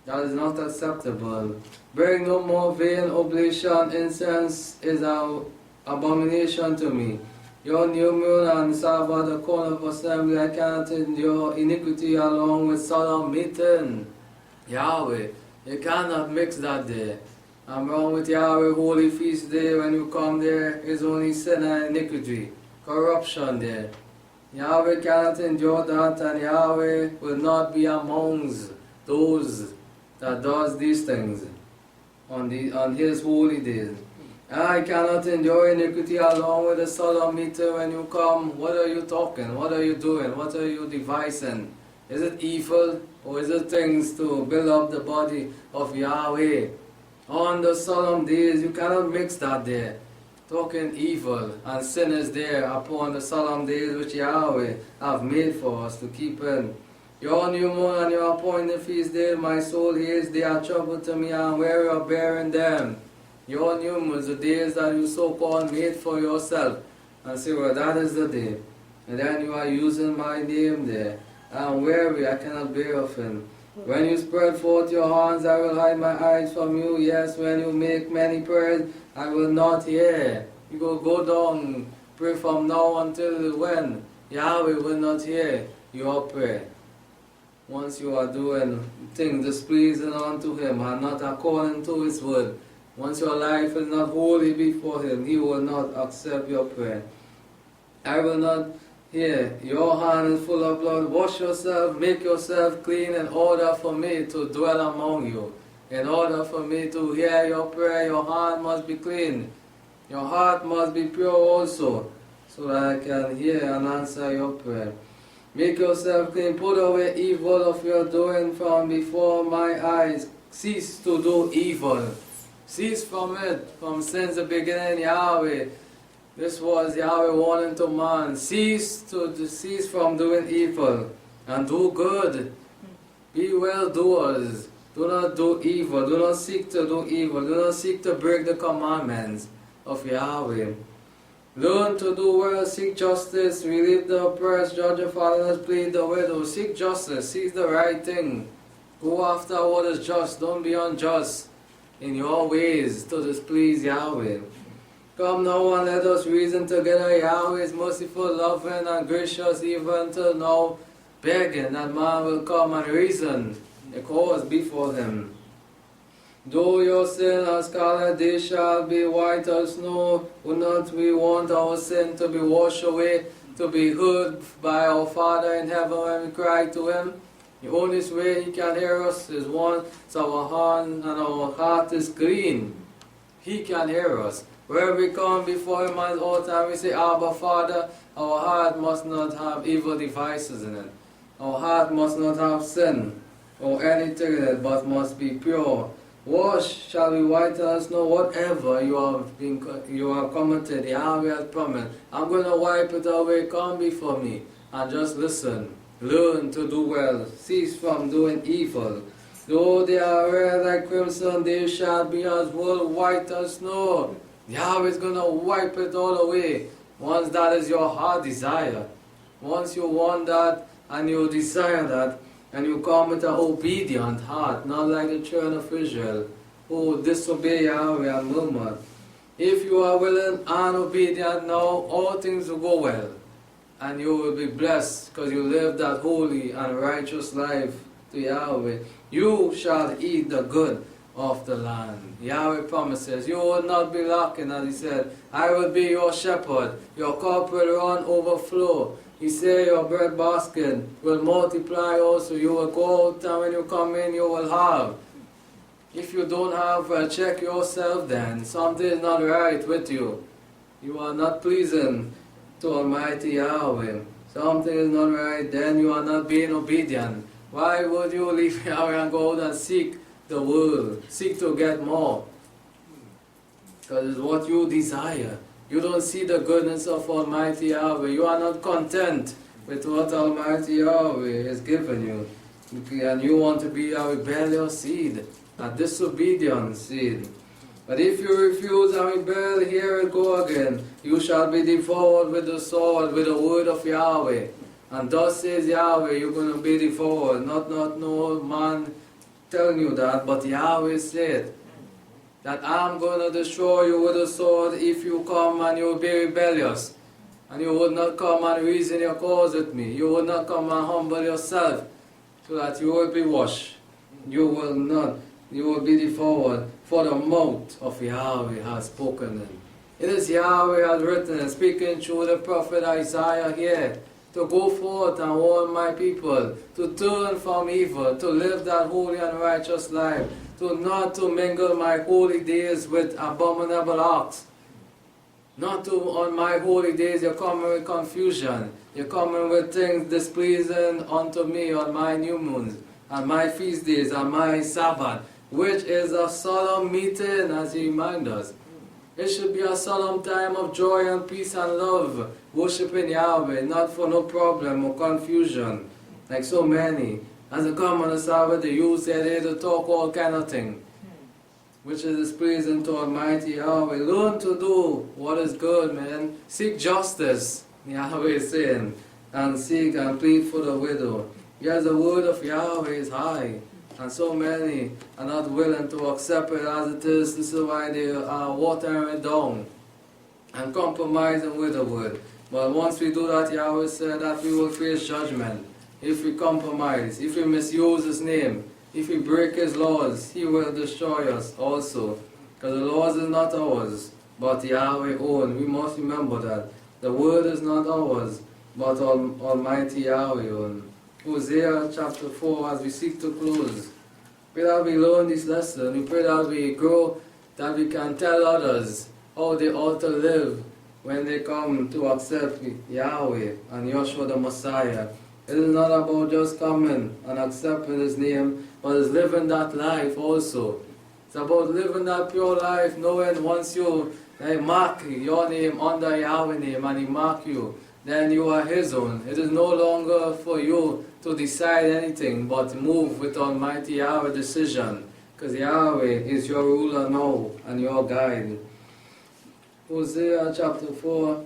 That is not acceptable. Bring no more vain oblation. Incense is an abomination to me. Your new moon and Sabbath, the corner of assembly, I cannot endure iniquity along with solemn meeting. Yahweh, you cannot mix that there. I'm wrong with Yahweh, holy feast day. When you come there, is only sin and iniquity, corruption there. Yahweh cannot endure that, and Yahweh will not be amongst those that does these things on His holy days. I cannot endure iniquity along with the solemn meter. When you come, what are you talking? What are you doing? What are you devising? Is it evil, or is it things to build up the body of Yahweh? On the solemn days, you cannot mix that there. talking evil, and sin is there upon the solemn days which Yahweh have made for us to keep in. Your new moon and your appointed feast day, my soul hates, they are trouble to me, and weary of bearing them. Your new moons, the days that you so-called made for yourself, and say, well, that is the day. And then you are using my name there. I'm weary, I cannot bear of him. When you spread forth your hands, I will hide my eyes from you. Yes, when you make many prayers, I will not hear. You go down, pray from now until when? Yahweh will not hear your prayer. Once you are doing things displeasing unto him and not according to his word, once your life is not holy before him, he will not accept your prayer. I will not hear. Your hand is full of blood. Wash yourself, make yourself clean in order for me to dwell among you. In order for me to hear your prayer, your hand must be clean. Your heart must be pure also, so that I can hear and answer your prayer. Make yourself clean. Put away evil of your doing from before my eyes. Cease to do evil. Cease from it. From since the beginning, Yahweh. This was Yahweh warning to man. Cease from doing evil and do good. Be well doers. Do not do evil. Do not seek to do evil. Do not seek to break the commandments of Yahweh. Learn to do well. Seek justice. Relieve the oppressed. Judge the fatherless. Plead the widow. Seek justice. Seek the right thing. Go after what is just. Don't be unjust in your ways to displease Yahweh. Come now and let us reason together. Yahweh is merciful, loving, and gracious, even till now, begging that man will come and reason the cause before him. Though your sin as scarlet, they shall be white as snow. Would not we want our sin to be washed away, to be heard by our Father in heaven when we cry to him? The only way he can hear us is once our hand and our heart is clean. He can hear us. Where we come before him at all time, we say, Abba, Father, our heart must not have evil devices in it. Our heart must not have sin or anything in it, but must be pure. Wash shall be white as snow. Whatever you have committed, Yahweh has promised, I'm going to wipe it away. Come before me and just listen. Learn to do well. Cease from doing evil. Though they are red like crimson, they shall be as wool, white as snow. Yahweh is going to wipe it all away. Once that is your heart desire. Once you want that and you desire that, and you come with an obedient heart, not like the children of Israel, who disobey Yahweh and murmur. If you are willing and obedient now, all things will go well. And you will be blessed because you live that holy and righteous life to Yahweh. You shall eat the good of the land. Yahweh promises you will not be lacking, as he said, I will be your shepherd, your cup will run overflow. He said your bread basket will multiply also. You will go out and when you come in you will have. If you don't have, check yourself then. Something is not right with you. You are not pleasing to Almighty Yahweh. Something is not right, then you are not being obedient. Why would you leave Yahweh and go out and seek the world, seek to get more? Because it's what you desire. You don't see the goodness of Almighty Yahweh. You are not content with what Almighty Yahweh has given you. And you want to be a rebellious seed, a disobedient seed. But if you refuse and rebel, here it go again. You shall be devoured with the sword, with the word of Yahweh. And thus says Yahweh, you're going to be devoured. Not no man telling you that, but Yahweh said that I'm going to destroy you with a sword if you come and you will be rebellious. And you would not come and reason your cause with me. You would not come and humble yourself so that you will be washed. You will not. You will be devoured, for the mouth of Yahweh has spoken it. It is Yahweh has written, speaking through the prophet Isaiah here, to go forth and warn my people, to turn from evil, to live that holy and righteous life, to not to mingle my holy days with abominable acts. Not to, on my holy days, you're coming with confusion. You're coming with things displeasing unto me on my new moons, and my feast days, and my Sabbath, which is a solemn meeting, as he reminds us. It should be a solemn time of joy and peace and love, worshiping Yahweh, not for no problem or confusion, like so many. As they come on the Sabbath, they use their day to talk all kind of thing, which is displeasing to Almighty Yahweh. Learn to do what is good, man. Seek justice, Yahweh is saying, and seek and plead for the widow. Yes, the word of Yahweh is high, and so many are not willing to accept it as it is. This is why they are watering it down and compromising with the word. But once we do that, Yahweh said that we will face judgment. If we compromise, if we misuse His name, if we break His laws, He will destroy us also. Because the laws is not ours, but Yahweh own. We must remember that. The word is not ours, but Almighty Yahweh own. Hosea chapter 4, as we seek to close. Pray that we learn this lesson. We pray that we grow, that we can tell others how they ought to live when they come to accept Yahweh and Yeshua the Messiah. It is not about just coming and accepting His name, but it's living that life also. It's about living that pure life, knowing once you mark your name under Yahweh's name and He mark you, then you are His own. It is no longer for you to decide anything, but move with Almighty Yahweh's decision, because Yahweh is your ruler now and your guide. Hosea chapter 4,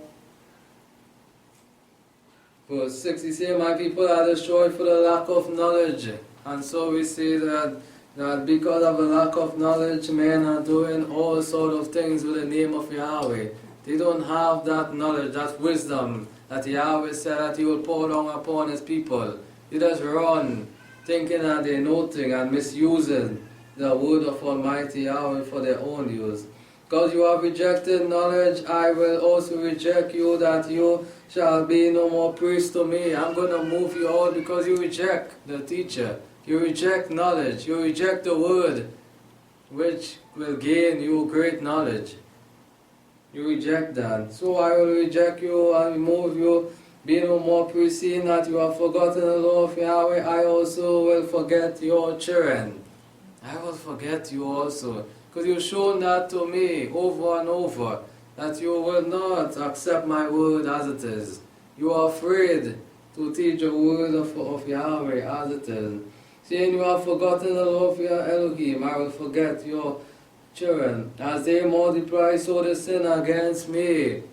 verse 6, He says, my people are destroyed for the lack of knowledge. And so we see that because of the lack of knowledge, men are doing all sorts of things with the name of Yahweh. They don't have that knowledge, that wisdom that Yahweh said that He will pour down upon His people. They just run, thinking that they know things and misusing the word of Almighty Yahweh for their own use. Because you have rejected knowledge, I will also reject you, that you shall be no more priest to me. I'm going to move you out because you reject the teacher. You reject knowledge. You reject the word, which will gain you great knowledge. You reject that. So I will reject you and remove you. Be no more priest, seeing that you have forgotten the law of Yahweh. I also will forget your children. I will forget you also. Because you've shown that to me over and over, that you will not accept my word as it is. You are afraid to teach the word of Yahweh as it is. Seeing you have forgotten the law of your Elohim, I will forget your children. As they multiply, so they sin against me.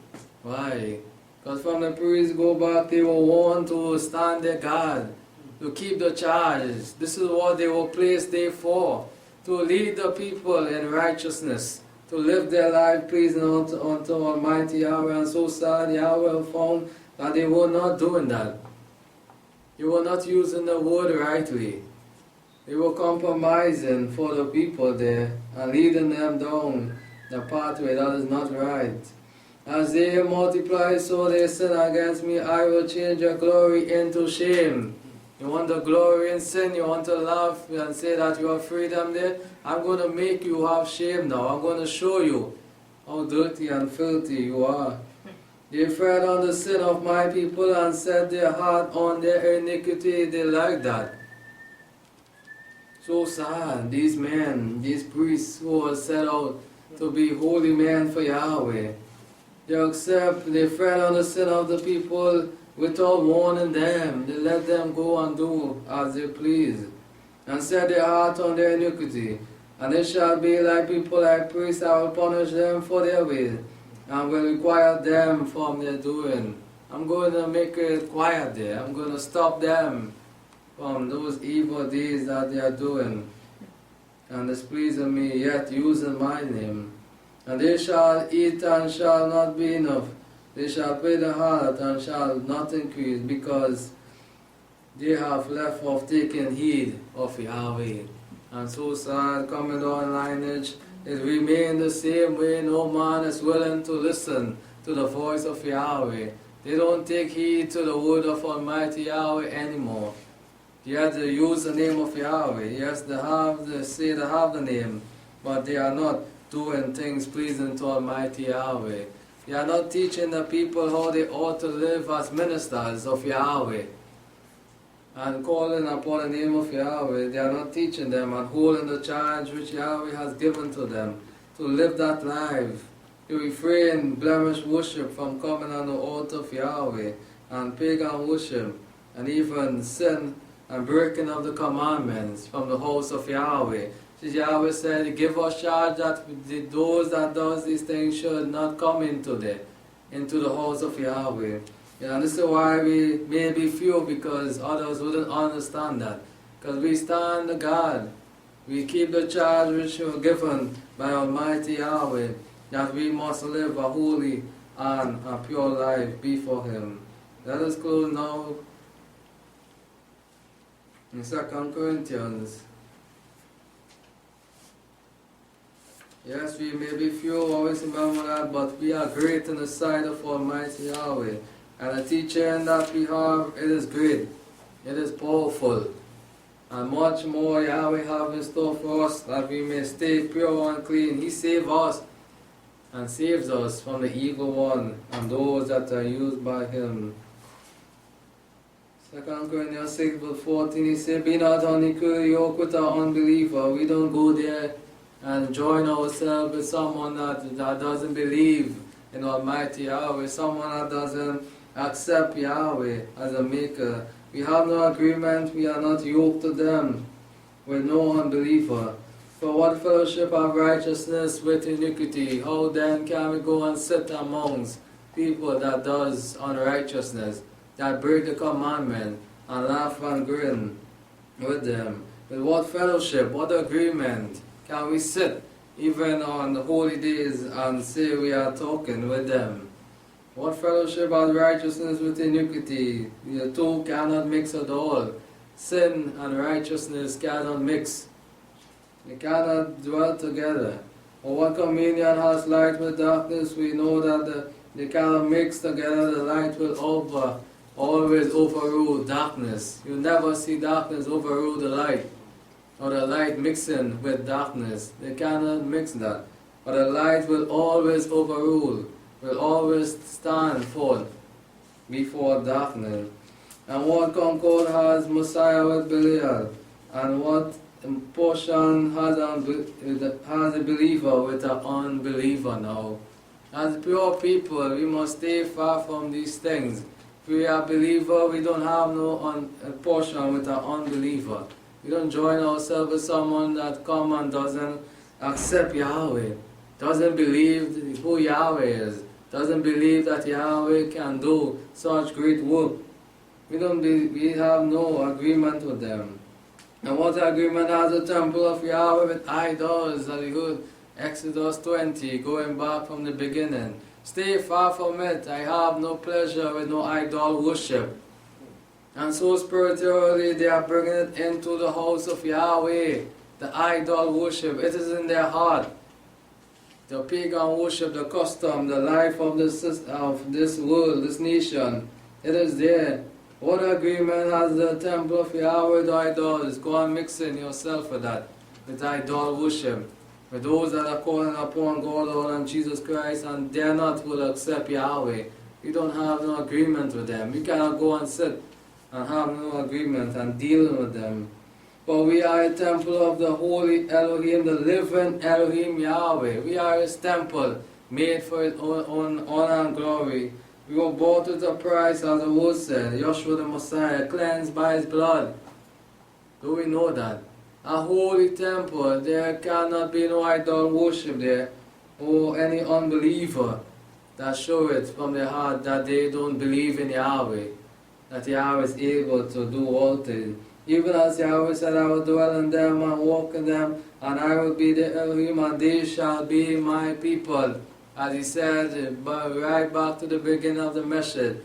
Why? Because from the priests go back, they were warned to stand their guard, to keep the charges. This is what they were placed there for. To lead the people in righteousness, to live their life pleasing unto Almighty Yahweh. And so sad, Yahweh found that they were not doing that. They were not using the word rightly. They were compromising for the people there and leading them down the pathway that is not right. As they multiply, so they sin against me. I will change your glory into shame. You want the glory in sin, you want to laugh and say that you have freedom there. I'm going to make you have shame now. I'm going to show you how dirty and filthy you are. They fed on the sin of my people and set their heart on their iniquity. They like that. So sad, these men, these priests who are set out to be holy men for Yahweh. They fed on the sin of the people without warning them. They let them go and do as they please, and set their heart on their iniquity. And it shall be like people like priests. I will punish them for their ways, and will require them from their doing. I'm going to make it quiet there. I'm going to stop them from those evil deeds that they are doing, and displeasing me, yet using my name. And they shall eat and shall not be enough. They shall pay the harlot and shall not increase, because they have left off taking heed of Yahweh. And so sad, coming on lineage, it remains the same way. No man is willing to listen to the voice of Yahweh. They don't take heed to the word of Almighty Yahweh anymore. Yet they use the name of Yahweh. Yes, they say they have the name, but they are not doing things pleasing to Almighty Yahweh. They are not teaching the people how they ought to live as ministers of Yahweh and calling upon the name of Yahweh. They are not teaching them and holding the charge which Yahweh has given to them to live that life to refrain blemish worship from coming on the altar of Yahweh, and pagan worship, and even sin and breaking of the commandments from the house of Yahweh. Yahweh said, give us charge that those that does these things should not come into the house of Yahweh. And this is why we may be few, because others wouldn't understand that. Because we stand the God. We keep the charge which we were given by Almighty Yahweh, that we must live a holy and a pure life before Him. Let us close now in 2 Corinthians. Yes, we may be few, always remember that, but we are great in the sight of Almighty Yahweh. And the teaching that we have, it is great, it is powerful, and much more Yahweh have in store for us, that we may stay pure and clean. He saves us and saves us from the evil one and those that are used by Him. 2 Corinthians 6 verse 14, He said, be not unequally yoked with an unbeliever. We don't go there and join ourselves with someone that doesn't believe in Almighty Yahweh, someone that doesn't accept Yahweh as a maker. We have no agreement, we are not yoked to them with no unbeliever. For what fellowship of righteousness with iniquity? How then can we go and sit amongst people that does unrighteousness, that break the commandment, and laugh and grin with them? With what fellowship, what agreement can we sit even on the holy days and say we are talking with them? What fellowship of righteousness with iniquity? The two cannot mix at all. Sin and righteousness cannot mix. They cannot dwell together. Or what communion has light with darkness? We know that they cannot mix together. The light will always overrule darkness. You never see darkness overrule the light, or the light mixing with darkness. They cannot mix that. But the light will always overrule, will always stand forth before darkness. And what concord has Messiah with Belial? And what portion has a believer with an unbeliever now? As pure people, we must stay far from these things. If we are a believer, we don't have no portion with an unbeliever. We don't join ourselves with someone that come and doesn't accept Yahweh, doesn't believe who Yahweh is, doesn't believe that Yahweh can do such great work. We have no agreement with them. And what agreement has the temple of Yahweh with idols? That we heard Exodus 20, going back from the beginning. Stay far from it. I have no pleasure with no idol worship. And so spiritually they are bringing it into the house of Yahweh. The idol worship, it is in their heart. The pagan worship, the custom, the life of this world, this nation, it is there. What agreement has the temple of Yahweh with idols? Go on mixing yourself with that, with idol worship, with those that are calling upon God, Lord, and Jesus Christ, and they not will accept Yahweh. We don't have no agreement with them. We cannot go and sit and have no agreement and deal with them. For we are a temple of the holy Elohim, the living Elohim Yahweh. We are His temple, made for His own honor and glory. We were bought with a price, as the word said, Yeshua the Messiah, cleansed by His blood. Do we know that? A holy temple, there cannot be no idol worship there, or any unbeliever that show it from their heart that they don't believe in Yahweh, that Yahweh is able to do all things. Even as Yahweh said, I will dwell in them and walk in them, and I will be the Elohim, and they shall be my people. As He said, right back to the beginning of the message,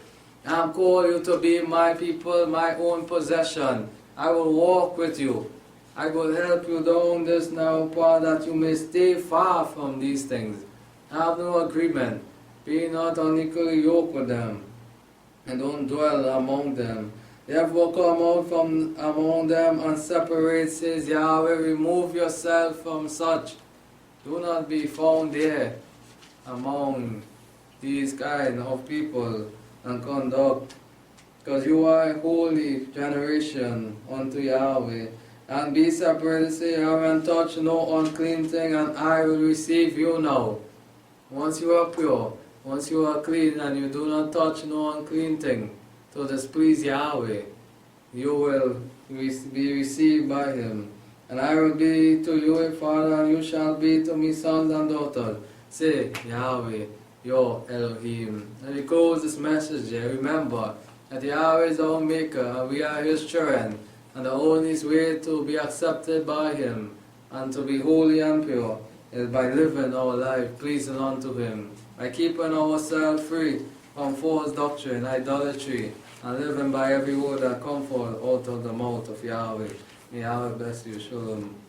I'm calling you to be my people, my own possession. I will walk with you. I will help you down this narrow path that you may stay far from these things. Have no agreement. Be not unequally yoked with them, and don't dwell among them. Therefore come out from among them and separate, says Yahweh. Remove yourself from such. Do not be found there among these kind of people and conduct. Because you are a holy generation unto Yahweh. And be separated, say Yahweh, and touch no unclean thing, and I will receive you now. Once you are pure, once you are clean and you do not touch no unclean thing to displease Yahweh, you will be received by Him. And I will be to you a father, and you shall be to me sons and daughters. Say, Yahweh, your Elohim. And it goes this message here. Remember that Yahweh is our Maker, and we are His children. And the only way to be accepted by Him and to be holy and pure is by living our life pleasing unto Him, by keeping ourselves free from false doctrine, idolatry, and living by every word that comes forth out of the mouth of Yahweh. May Yahweh bless you. Shalom.